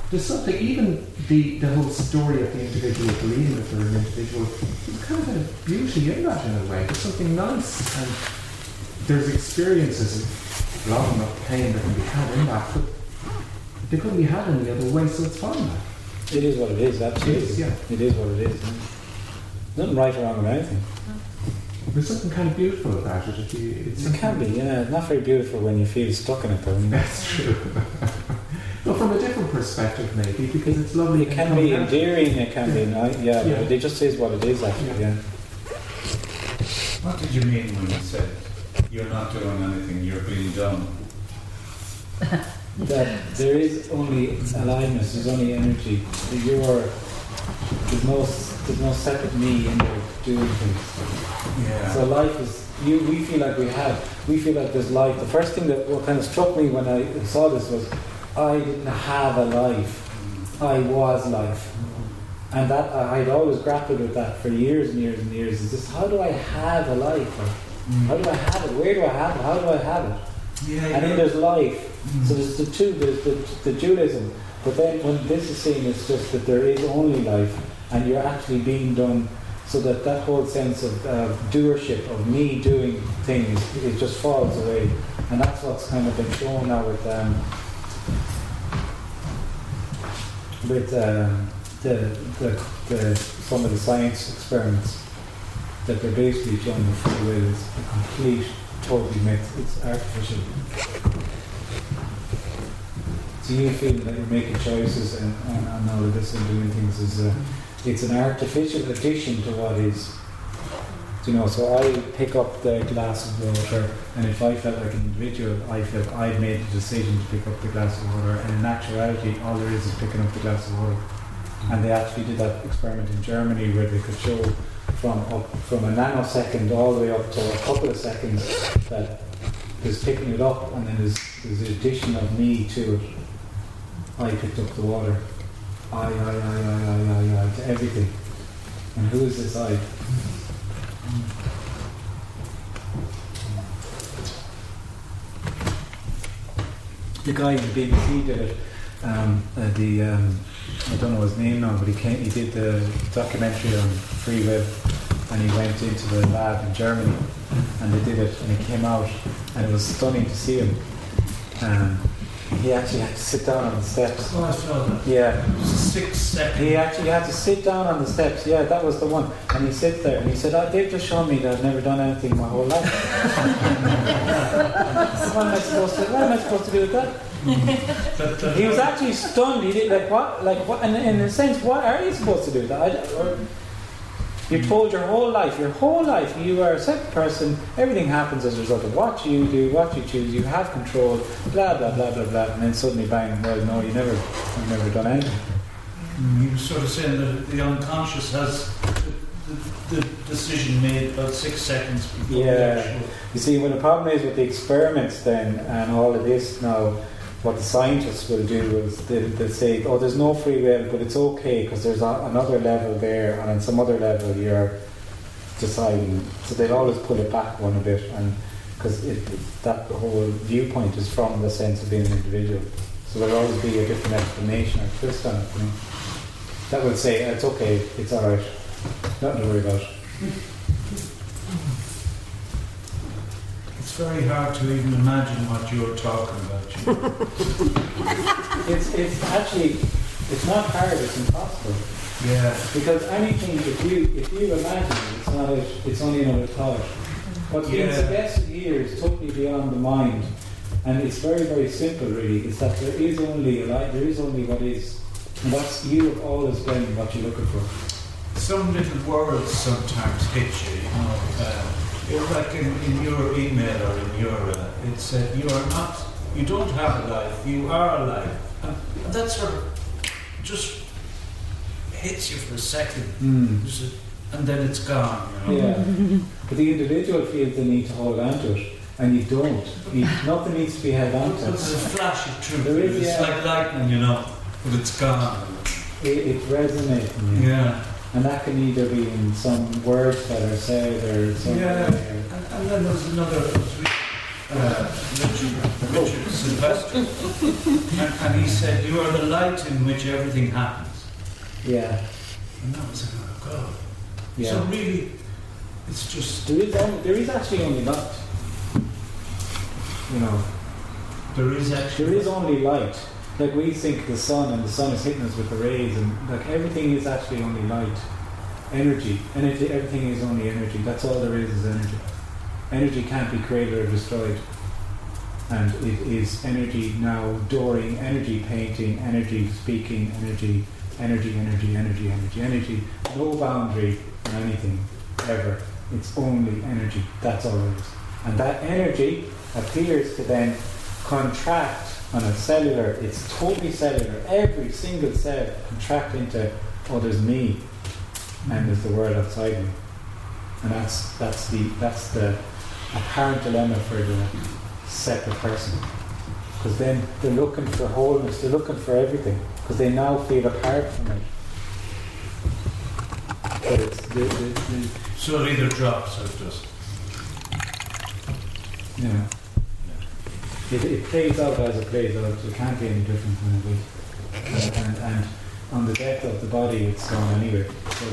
There's something, even the whole story of the individual believing that they're an individual, there's kind of a beauty in that in a way. There's something nice, and there's experiences of long enough pain that can be had in that, but they couldn't be had any other way, so it's fine. It is what it is, absolutely. It is, yeah. It is what it is. Nothing right or wrong with anything. There's something kind of beautiful about it. It can be, yeah. Not very beautiful when you feel stuck in it, though. That's true. Well, from a different perspective, maybe, because it's lovely. It can be endearing, it can be nice, yeah, but it just is what it is, actually, yeah. What did you mean when you said you're not doing anything, you're being done? That there is only aliveness, there's only energy. There's no separate me in there doing things. Yeah. So life is, we feel like there's life. The first thing that what kind of struck me when I saw this was, I didn't have a life. I was life. And that I'd always grappled with that for years and years and years. Is this, how do I have a life? Or how do I have it? Where do I have it? How do I have it? Yeah, and then there's life. So there's the two, there's the dualism. But then when this is seen, it's just that there is only life, and you're actually being done, so that whole sense of doership, of me doing things, it just falls away. And that's what's kind of been shown now with some of the science experiments, that they're basically showing the free will is a complete, totally myth. It's artificial. So you feel that you're making choices and all of this and doing things is it's an artificial addition to what is. You know, so I pick up the glass of water, and if I felt like an individual, I felt I'd made the decision to pick up the glass of water, and in actuality all there is picking up the glass of water. And they actually did that experiment in Germany where they could show from a nanosecond all the way up to a couple of seconds that there's picking it up, and then there's the addition of me to it. I picked up the water. I to everything. And who is this I? The guy in the BBC did it. I don't know his name now, but he did the documentary on free will, and he went into the lab in Germany, and they did it, and he came out, and it was stunning to see him. He actually had to sit down on the steps. Oh, I saw that. Yeah. 6 seconds. He actually had to sit down on the steps. Yeah, that was the one. And he sits there and he said, they've just shown me that I've never done anything my whole life. What am I supposed to do with that? He was actually stunned. He did like what? And in a sense, what are you supposed to do with that? You're told your whole life, you are a separate person, everything happens as a result of what you do, what you choose, you have control, blah, blah, blah, blah, blah, and then suddenly bang, well, no, you've never done anything. You were sort of saying that the unconscious has the decision made about 6 seconds before the actual... You see, when the problem is with the experiments then, and all of this now, what the scientists will do is they'll say, there's no free will, but it's okay because there's another level there, and on some other level you're deciding. So they'll always pull it back one a bit, and because that whole viewpoint is from the sense of being an individual. So there'll always be a different explanation or twist on it. You know? That will say, it's okay, it's all right, nothing to worry about. It's very hard to even imagine what you're talking about. It's actually, it's not hard, it's impossible. Yeah. Because anything, if you imagine it's only another thought. What's been suggested here is totally beyond the mind. And it's very, very simple really, is that there is only what is. And that's, you have always been what you're looking for. Some little words sometimes hit you, you know. Like in your email or in your, it said you don't have a life, you are alive. And that sort of just hits you for a second, and then it's gone, you know. Yeah. But the individual feels the need to hold on to it, and you don't. Nothing needs to be held on to. There's a flash of truth. It's like lightning, you know, but it's gone. It's resonating. Yeah. And that can either be in some words that are said or something. Yeah. then there was another, Richard Sylvester, and he said, "You are the light in which everything happens." Yeah. And that was like, oh God. Yeah. So really, it's just There is actually only light. You know. there is only light. Like we think the sun, and the sun is hitting us with the rays, and like everything is actually only light. Energy. Everything is only energy. That's all there is energy. Energy can't be created or destroyed. And it is energy now, doing, energy painting, energy speaking, energy. No boundary or anything, ever. It's only energy. That's all it is. And that energy appears to then contract on a cellular, it's totally cellular. Every single cell contract into, oh, there's me, and there's the world outside me. And that's the apparent dilemma for the separate person. Because then they're looking for wholeness, they're looking for everything, because they now feel apart from it. But it's so it either drops or it doesn't. Yeah. It plays out as it plays out. It can't be any different than it is. And on the death of the body, it's gone anyway. So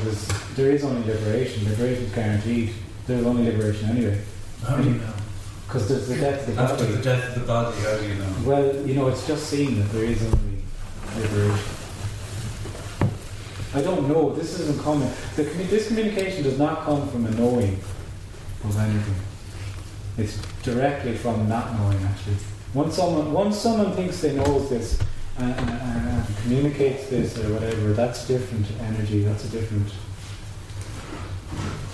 there is only liberation. Liberation is guaranteed. There's only liberation anyway. How do you know? Because there's the death of the body. After the death of the body, how do you know? Well, it's just seen that there is only liberation. I don't know. This isn't coming. This communication does not come from a knowing of anything. It's directly from not knowing, actually. Once someone thinks they know this and communicates this or whatever, that's different energy.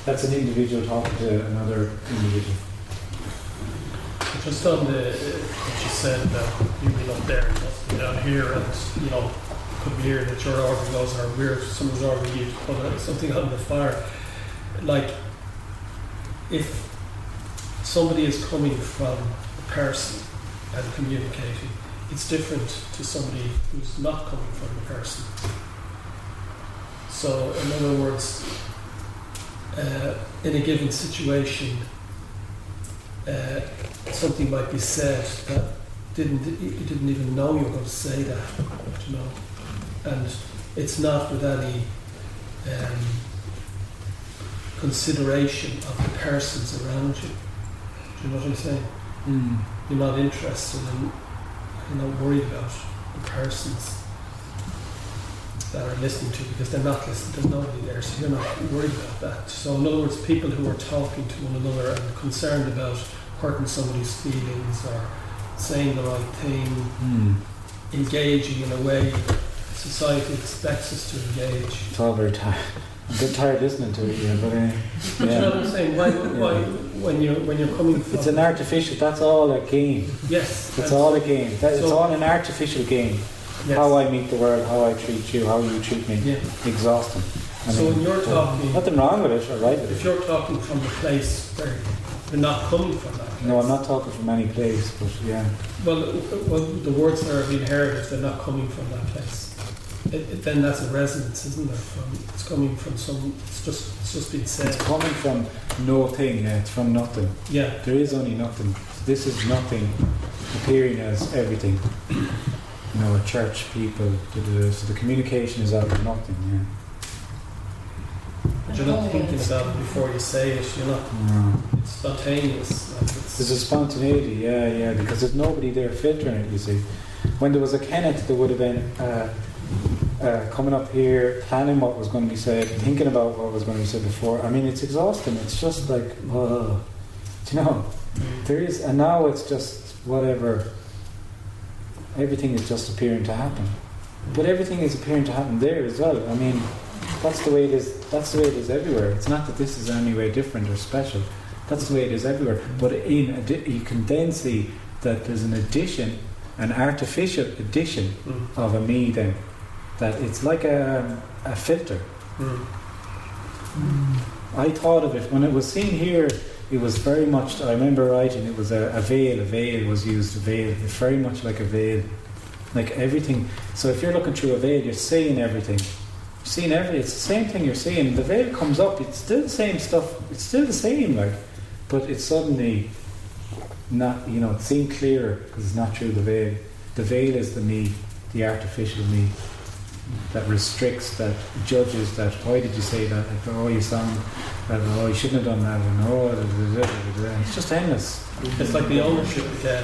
That's an individual talking to another individual. Just on what you said about you being up there and us down here, and could be here that your ordering goes, or we're someone's ordering you to put something on the fire. Like, if somebody is coming from a person and communicating, it's different to somebody who's not coming from a person. So, in other words, in a given situation, something might be said that you didn't even know you were going to say that, and it's not with any consideration of the persons around you. Do you know what I'm saying? Mm. You're not interested in, you're not worried about the persons that are listening to you, because they're not listening, there's nobody there, so you're not worried about that. So in other words, people who are talking to one another and concerned about hurting somebody's feelings or saying the right thing, engaging in a way society expects us to engage. It's all very tired. I'm a bit tired listening to it, yeah, but you know what I'm saying? Why when you're coming from... It's an artificial, that's all a game. Yes. It's all a game. It's all an artificial game. Yes. How I meet the world, how I treat you, how you treat me. Yeah. Exhausting. So when you're talking... Nothing wrong with it, or right with it. If you're talking from a place where you're not coming from that place... No, I'm not talking from any place, but yeah. Well, the words that are being heard, if they're not coming from that place, then that's a resonance, isn't there? It's coming from some... It's just been said. It's coming from no thing, yeah. It's from nothing. Yeah. There is only nothing. This is nothing appearing as everything. A church, people, so the communication is out of nothing, yeah. But you're not thinking about it before you say it, you're not... No. It's spontaneous. There's a spontaneity, yeah, because there's nobody there filtering it, you see. When there was a Kenneth, there would have been coming up here, planning what was going to be said, thinking about what was going to be said before. I mean, it's exhausting. It's just like, there is, and now it's just whatever. Everything is just appearing to happen, but everything is appearing to happen there as well. I mean, that's the way it is. That's the way it is everywhere. It's not that this is any way different or special. That's the way it is everywhere. But you can then see that there's an addition, an artificial addition of a me. Then that it's like a filter. I thought of it when it was seen here. It was very much, I remember writing, it was a veil. A veil was used, a veil. It's very much like a veil. Like everything. So if you're looking through a veil, you're seeing everything. You're seeing everything. It's the same thing you're seeing. The veil comes up, it's still the same stuff. It's still the same, like. but it's suddenly not, it's seen clearer because it's not through the veil. The veil is the me, the artificial me, that restricts, that judges, that why did you say that? Like, oh, you sound, oh, you shouldn't have done that, and oh, and it's just endless. It's like the ownership again.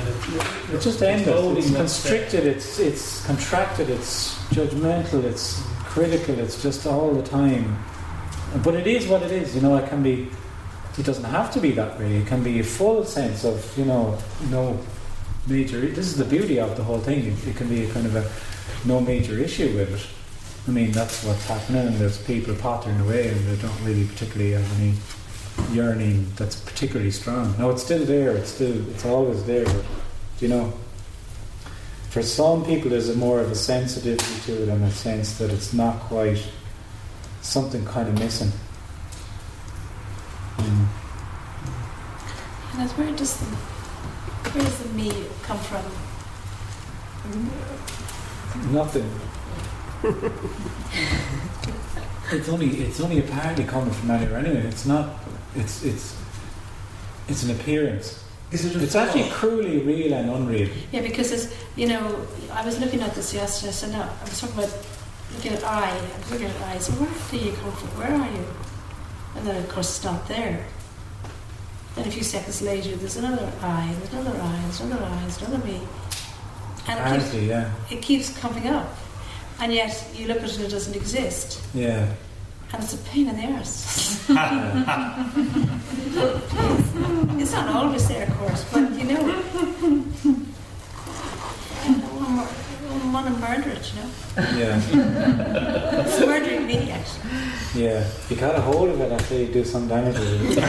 It's just endless. It's constricted. It's contracted. It's judgmental. It's critical. It's just all the time. But it is what it is. It can be. It doesn't have to be that way. It can be a full sense of no major. This is the beauty of the whole thing. It can be a kind of a no major issue with it. I mean, that's what's happening, and there's people pottering away, and they don't really particularly have any yearning that's particularly strong. No, it's still there. It's always there. But for some people, there's more of a sensitivity to it, and a sense that it's not quite something kind of missing. And where does the me come from? Nothing. It's only apparently coming from anywhere anyway. It's not. It's an appearance. It's actually cruelly real and unreal. Yeah, because I was looking at this yesterday. So now I was talking about looking at eye. I was looking at eyes. So where do you come from? Where are you? And then of course it's not there. Then a few seconds later, there's another eye. There's another eye. There's another eye. There's another me. And it keeps coming up. And yet you look at it and it doesn't exist. Yeah. And it's a pain in the arse. It's not always there, of course, but I want to murder it, Yeah. It's murdering me, actually. Yeah. You got a hold of it after you do some damage with it.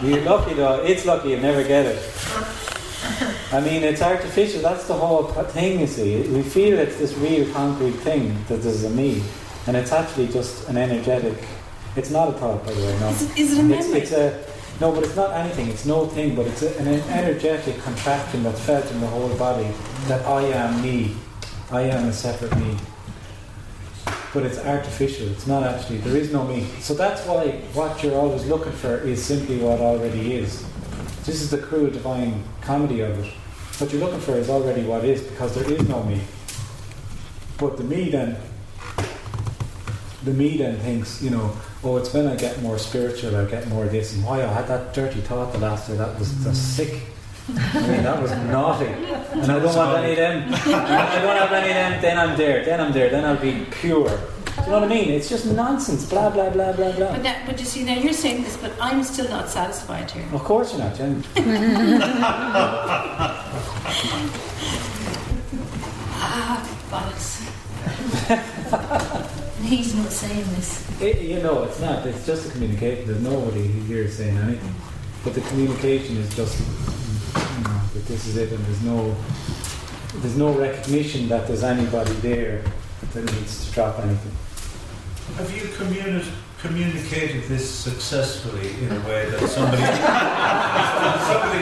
You're lucky though. It's lucky you never get it. I mean, it's artificial. That's the whole thing, you see. We feel it's this real concrete thing that there's a me, and it's actually just an energetic. It's not a thought, by the way. No. Is it a memory? No, but it's not anything. It's no thing. But it's an energetic contraction that's felt in the whole body. That I am me. I am a separate me. But it's artificial. It's not actually. There is no me. So that's why what you're always looking for is simply what already is. This is the cruel divine comedy of it. What you're looking for is already what is, because there is no me. But the me then thinks, oh, it's when I get more spiritual, I get more this, and why I had that dirty thought the last day, that's sick. I mean, that was naughty. And I don't want any of them. And I don't have any of them, then I'm there, then I'll be pure. Do you know what I mean? It's just nonsense, blah, blah, blah, blah, blah. But you see, now you're saying this, but I'm still not satisfied here. Of course you're not, Jen. Bollocks. And he's not saying this. It's not. It's just a communication. There's nobody here saying anything. But the communication is just, that this is it, and there's no recognition that there's anybody there that needs to drop anything. Have you communicated this successfully in a way that somebody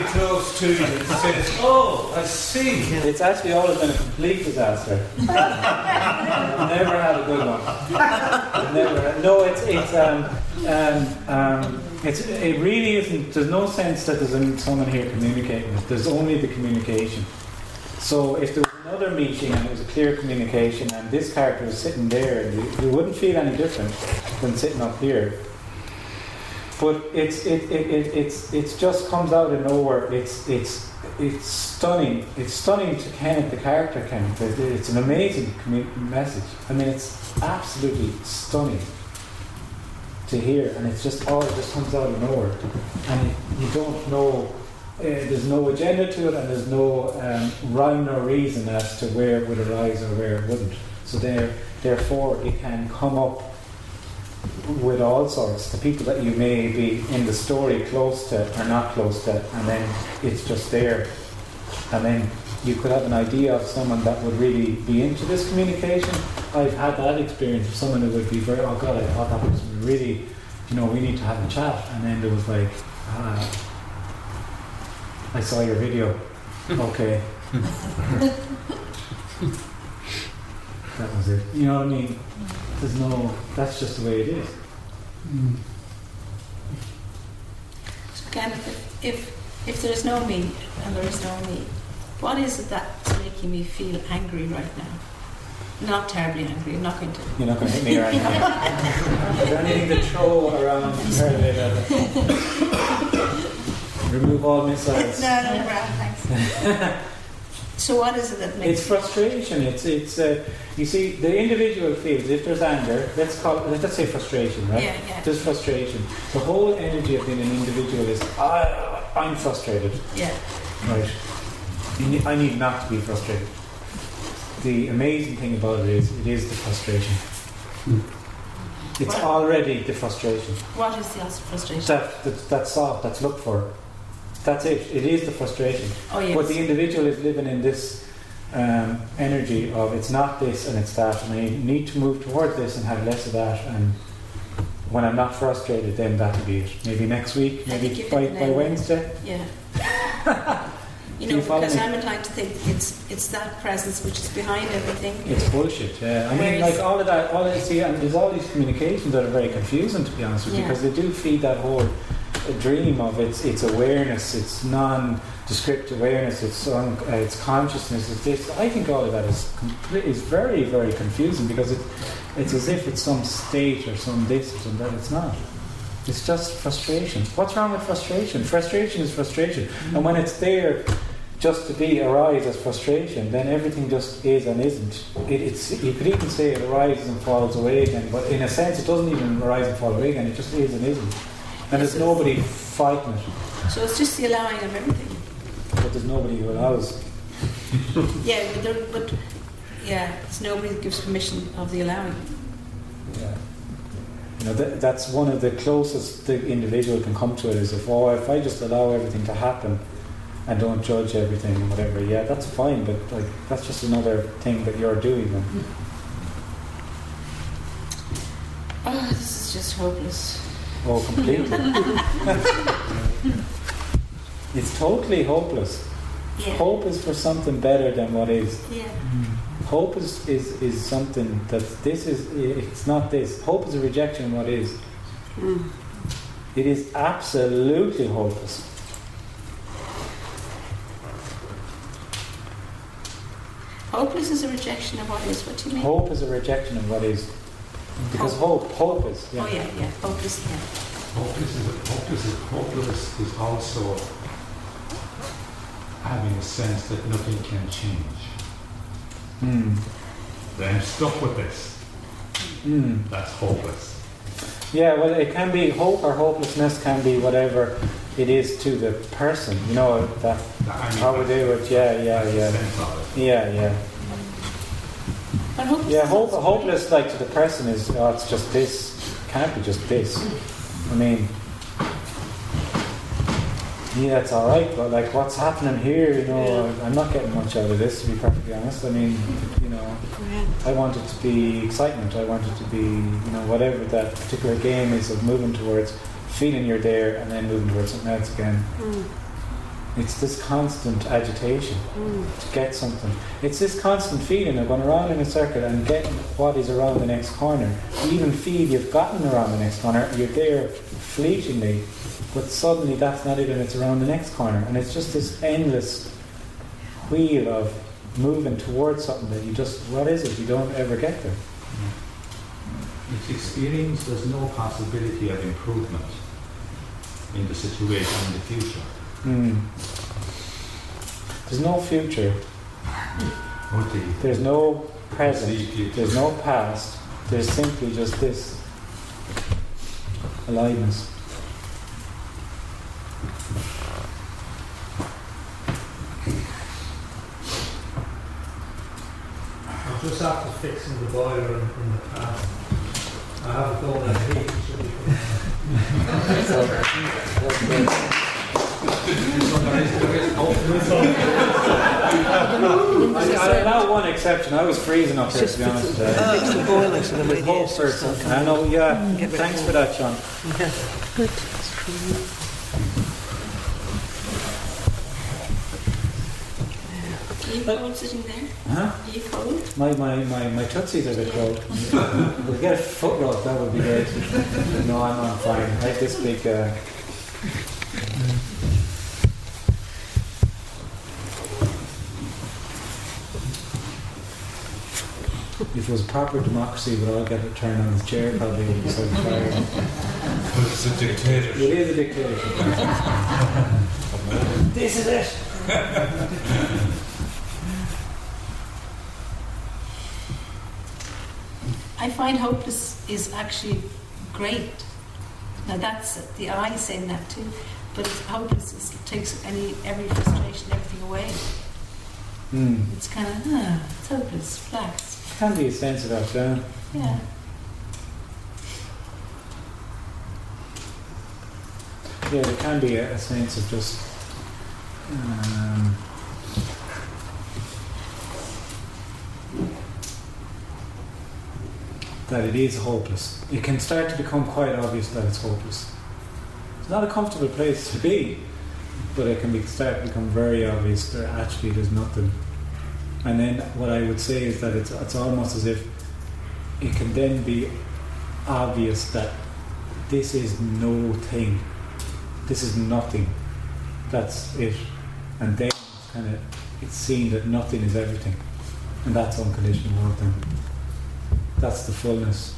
close to you says, "Oh, I see"? It's actually always been a complete disaster. I've never had a good one. No, it really isn't. There's no sense that there's someone here communicating it. There's only the communication. So if there was another meeting and it was a clear communication and this character was sitting there, you wouldn't feel any different than sitting up here. But it's just comes out of nowhere. It's stunning. It's stunning to Kenneth, the character Kenneth. It's an amazing message. I mean, it's absolutely stunning to hear, and it just comes out of nowhere, and you don't know. There's no agenda to it, and there's no rhyme or reason as to where it would arise or where it wouldn't. So therefore, it can come up with all sorts. The people that you may be in the story close to or not close to, and then it's just there. And then you could have an idea of someone that would really be into this communication. I've had that experience of someone who would be very, oh God, I thought that was really, we need to have a chat. And then there was like, I saw your video. Okay. That was it. You know what I mean? That's just the way it is. Kenneth, if there is no me and there is no me, what is it that's making me feel angry right now? Not terribly angry. I'm not going to. You're not going to hit me or anything. Is there anything to throw around? Remove all missiles. No, thanks. So what is it that makes? It's frustration. It's you see, the individual feels, if there's anger, let's say frustration, right? Yeah. There's frustration. The whole energy of being an individual is I'm frustrated. Yeah. Right. I need not to be frustrated. The amazing thing about it is the frustration. It's already the frustration. What is the frustration? That's solved. That's looked for. That's it. It is the frustration. Oh, yes. But the individual is living in this energy of it's not this and it's that, and I need to move towards this and have less of that. And when I'm not frustrated, then that'll be it. Maybe next week, maybe by Wednesday. Yeah. Because I'm inclined to think it's that presence which is behind everything. It's bullshit, yeah. I mean, like all of that, and there's all these communications that are very confusing, to be honest with you, because they do feed that whole dream of it's awareness, it's non-descript awareness, it's consciousness, it's this. I think all of that is very, very confusing, because it's as if it's some state or some this or some that. It's not. It's just frustration. What's wrong with frustration? Frustration is frustration. And when it's there just to arise as frustration, then everything just is and isn't. You could even say it arises and falls away again, but in a sense it doesn't even arise and fall away again, it just is and isn't. And there's nobody fighting it. So it's just the allowing of everything. But there's nobody who allows. Yeah, but it's nobody that gives permission of the allowing. Yeah. That's one of the closest the individual can come to it, is if I just allow everything to happen and don't judge everything and whatever, yeah, that's fine, but like that's just another thing that you're doing then. Oh, this is just hopeless. Oh, completely. It's totally hopeless. Yeah. Hope is for something better than what is. Yeah. Hope is something that it's not this. Hope is a rejection of what is. It is absolutely hopeless. Hopeless is a rejection of what is. What do you mean? Hope is a rejection of what is. Because hope is. Yeah. Oh yeah. Hopeless. Yeah. Hopeless is also having a sense that nothing can change. I'm stuck with this. That's hopeless. Yeah, well, it can be hope or hopelessness can be whatever it is to the person. You know that how we do it. Yeah. But hopeless. Yeah, hopeless like to the person is it's just this. It can't be just this. I mean, yeah, it's all right, but like what's happening here? I'm not getting much out of this, to be perfectly honest. I mean, I want it to be excitement. I want it to be, whatever that particular game is of moving towards, feeling you're there, and then moving towards something else again. It's this constant agitation to get something. It's this constant feeling of going around in a circle and getting what is around the next corner. You even feel you've gotten around the next corner, you're there fleetingly, but suddenly that's not it and it's around the next corner. And it's just this endless wheel of moving towards something that what is it? You don't ever get there. It's experience, there's no possibility of improvement in the situation in the future. There's no future. There's no present. There's no past. There's simply just this aliveness. Just after fixing the boiler in the past, I have done a heat. I allow one exception. I was freezing up here, to be honest. Fix the boiler so the hope for something. I know, yeah. Thanks for that, Sean. Yeah. Good. Are you cold sitting there? Huh? Are you cold? My tootsies are a bit cold. We'll get a foot rub, that would be great. No, I'm fine. I have this big If it was proper democracy, we'd all get a turn on the chair, probably. Would be so tired. But it's a dictatorship. It is a dictatorship. This is it. I find hopeless is actually great. Now that's the I saying that too, but hopeless takes every frustration, everything away. It's kind of it's hopeless, relax. Can be a sense of that, yeah. Yeah. Yeah, there can be a sense of just that it is hopeless. It can start to become quite obvious that it's hopeless. It's not a comfortable place to be, but it can start to become very obvious that actually there's nothing. And then what I would say is that it's almost as if it can then be obvious that this is no thing. This is nothing. That's it. And then it's seen that nothing is everything. And that's unconditional love then. That's the fullness.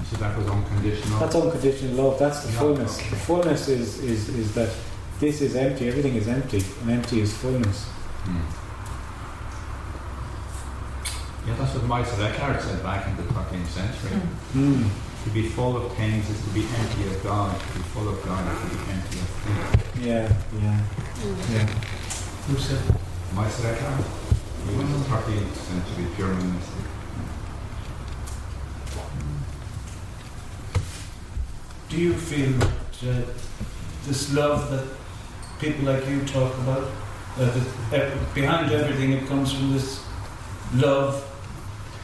So that was unconditional. That's unconditional love. That's the fullness. The fullness is that this is empty. Everything is empty. And empty is fullness. Yeah, that's what Meath said back in the 13th century. To be full of things is to be empty of God. To be full of God is to be empty of things. Yeah. Who said? Meath. He was a 13th century German mystic. Do you feel that this love that people like you talk about, that behind everything it comes from this love?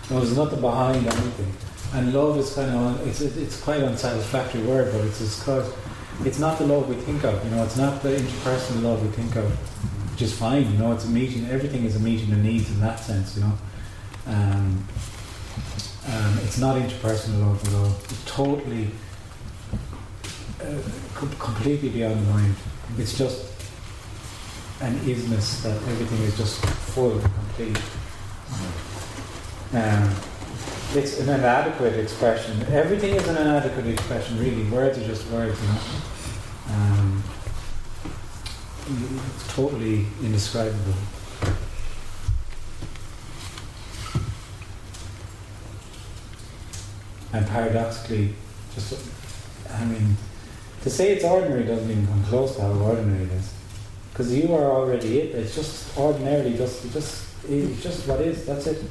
No, there's nothing behind anything. And love is it's quite an unsatisfactory word, but it's not the love we think of, it's not the interpersonal love we think of, which is fine, it's a meeting, everything is a meeting of needs in that sense, it's not interpersonal love at all. It's totally, completely beyond the mind. It's just an isness that everything is just full and complete. It's an inadequate expression. Everything is an inadequate expression, really. Words are just words, It's totally indescribable. And paradoxically, to say it's ordinary doesn't even come close to how ordinary it is. Because you are already it. It's just ordinarily, it's just what is, that's it.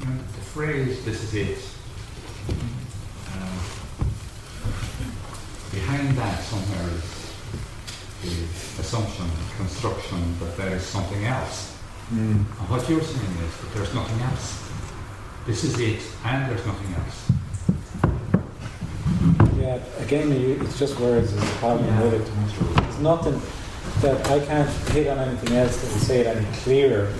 The phrase, this is it, behind that somewhere is the assumption, construction that there is something else. And what you're saying is that there's nothing else. This is it, and there's nothing else. Yeah, again, it's just words. There's a problem with it. There's nothing that I can't hit on anything else that will say it any clearer.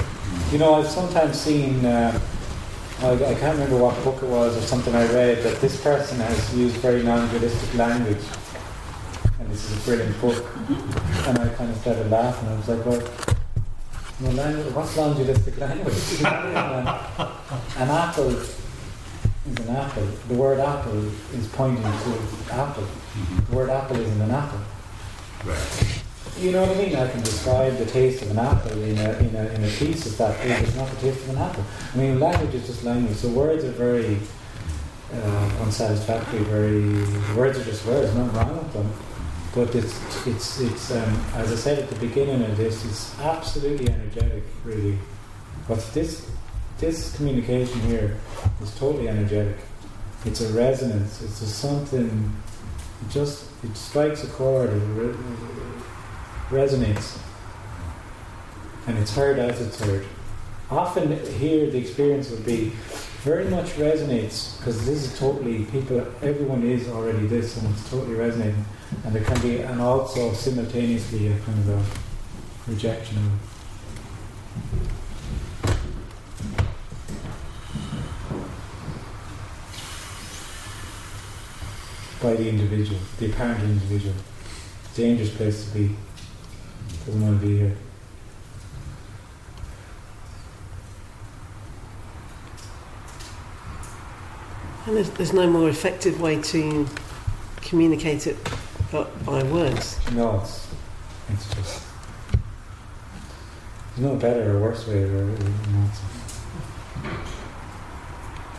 I've sometimes seen, I can't remember what book it was or something I read, that this person has used very non-dualistic language. And this is a brilliant book. And I kind of started laughing. I was like, what's non-dualistic language? An apple is an apple. The word apple is pointing to apple. The word apple isn't an apple. Right. You know what I mean? I can describe the taste of an apple in a piece of that big. It's not the taste of an apple. Language is just language. So words are very unsatisfactory. Words are just words. Nothing wrong with them. But it's as I said at the beginning of this, it's absolutely energetic, really. But this communication here is totally energetic. It's a resonance. It's just something. It strikes a chord. resonates. And it's heard as it's heard. Often here the experience would be very much resonates, because this is totally, everyone is already this, and it's totally resonating. And there can be, and also simultaneously, a kind of a rejection of it. By the individual, the apparent individual. Dangerous place to be. Doesn't want to be here. And there's no more effective way to communicate it but by words. No, it's just, there's no better or worse way.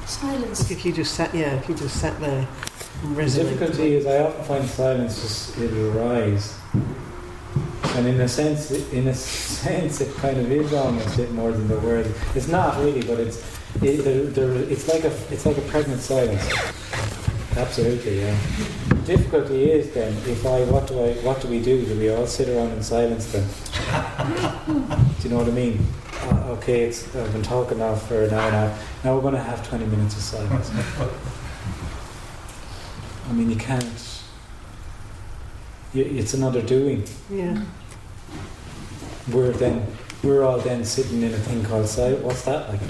Silence. If you just sat there and The resonated. difficulty is I often find silence it'll arise, and in a sense it kind of is almost a bit more than the word. It's not really, but it's like a pregnant silence. Absolutely, yeah. The difficulty is then what do we do? Do we all sit around in silence then? Do you know what I mean? Okay, I've been talking now for an hour and a half. Now we're going to have 20 minutes of silence. I mean, you can't. It's another doing. Yeah. We're all then sitting in a thing called silence. What's that like?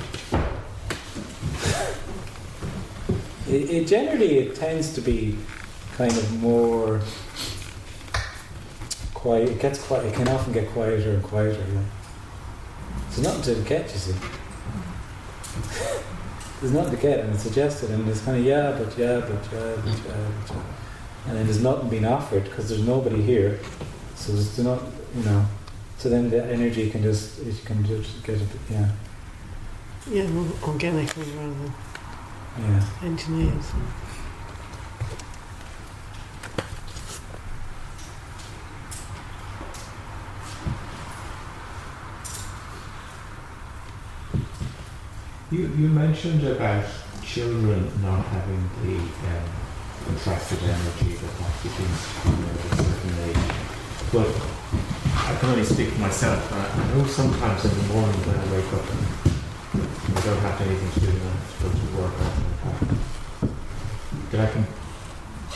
It generally tends to be kind of more quiet. It gets quiet. It can often get quieter and quieter. Yeah. There's nothing to get, you see. There's nothing to get, and it's suggested, and it's kind of but, and then there's nothing being offered because there's nobody here. So there's not, So then the energy can just get a bit, Yeah, more organically rather than engineers. You mentioned about children not having the contracted energy that begins at a certain age. But I can only speak for myself. I know sometimes in the morning when I wake up, I don't have anything to do, I have to go to work or anything like that. That I can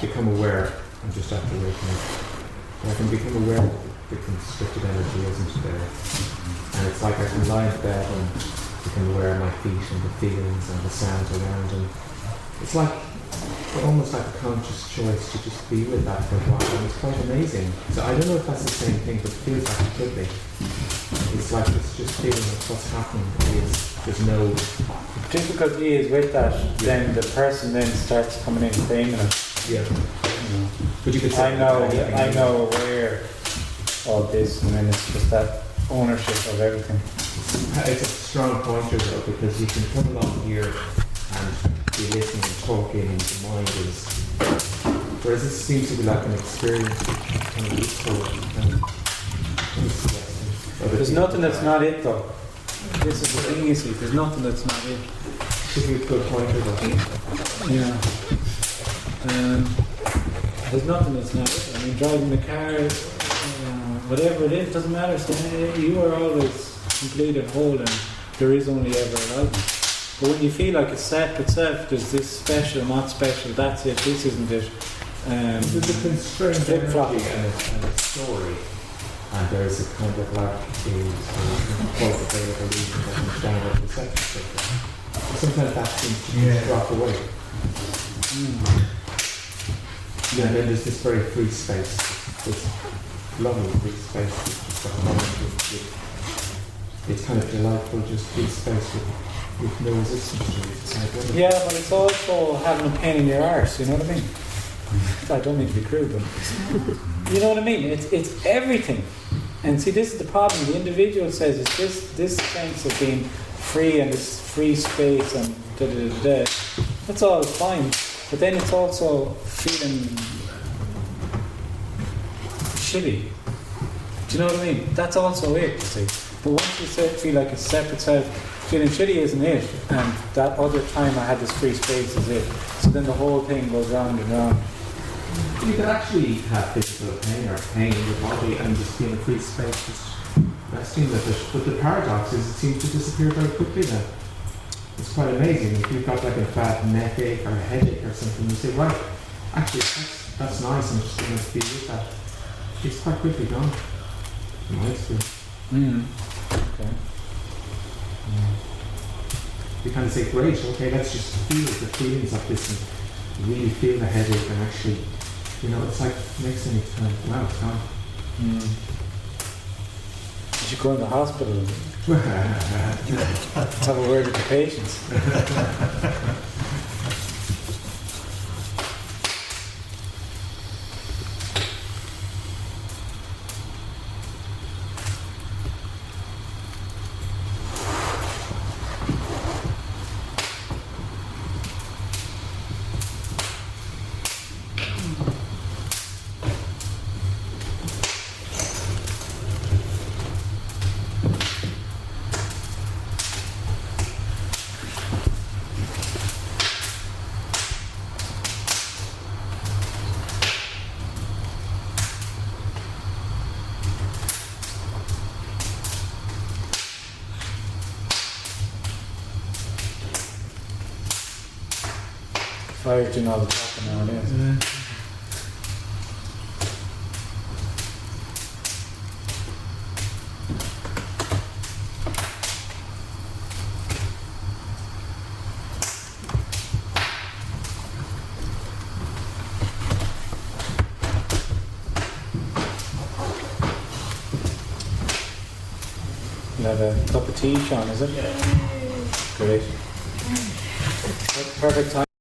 become aware, I'm just after waking up, that I can become aware that the constricted energy isn't there. And it's like I can lie in bed and become aware of my feet and the feelings and the sounds around, and it's like almost like a conscious choice to just be with that for a while, and it's quite amazing. So I don't know if that's the same thing, but it feels like it could be. It's like it's just feeling like what's happening is there's no... The difficulty is with that, then the person then starts coming in claiming it. Yeah. But you could say I know aware of this, and then it's just that ownership of everything. It's a strong pointer though, because you can come along here and be listening and talking, and the mind is. Whereas this seems to be like an experience, kind of useful. There's nothing that's not it though. This is the thing you see, there's nothing that's not it. Should be a good pointer though. Yeah. There's nothing that's not it. I mean, driving the car, whatever it is, doesn't matter. So you are always complete and whole, and there is only ever aliveness. But when you feel like it's separate self, there's this special, not special, that's it, this isn't it. There's a constrained flip-flop. energy and a story, and there's a kind of like qualitative illusion that comes down with perception. Sometimes that seems to drop away. Yeah, and then there's this very free space, this lovely free space, it's kind of delightful, just free space with no resistance to it. Yeah, but it's also having a pain in your arse, you know what I mean? I don't mean to be crude, but you know what I mean? It's everything. And see, this is the problem. The individual says it's this sense of being free and this free space and da-da-da-da. That's all fine. But then it's also feeling shitty. Do you know what I mean? That's also it, you see. But once you feel like a separate self, feeling shitty isn't it, and that other time I had this free space is it. So then the whole thing goes round and round. You can actually have physical pain or pain in your body and just be in a free space, just resting with it. But the paradox is it seems to disappear very quickly then. It's quite amazing. If you've got like a bad neck ache or a headache or something, you say, right, actually that's nice, I'm just going to be with that. It's quite quickly gone, in my experience. Okay. You kind of say, great, okay, let's just feel the feelings of this and really feel the headache and actually, you know, it's like next thing it's kind of, wow, it's gone. You should go in the hospital and let's have a word with the patients. Fire's doing all the talking nowadays. You have a cup of tea, Sean, is it? Yeah. Great. Perfect time.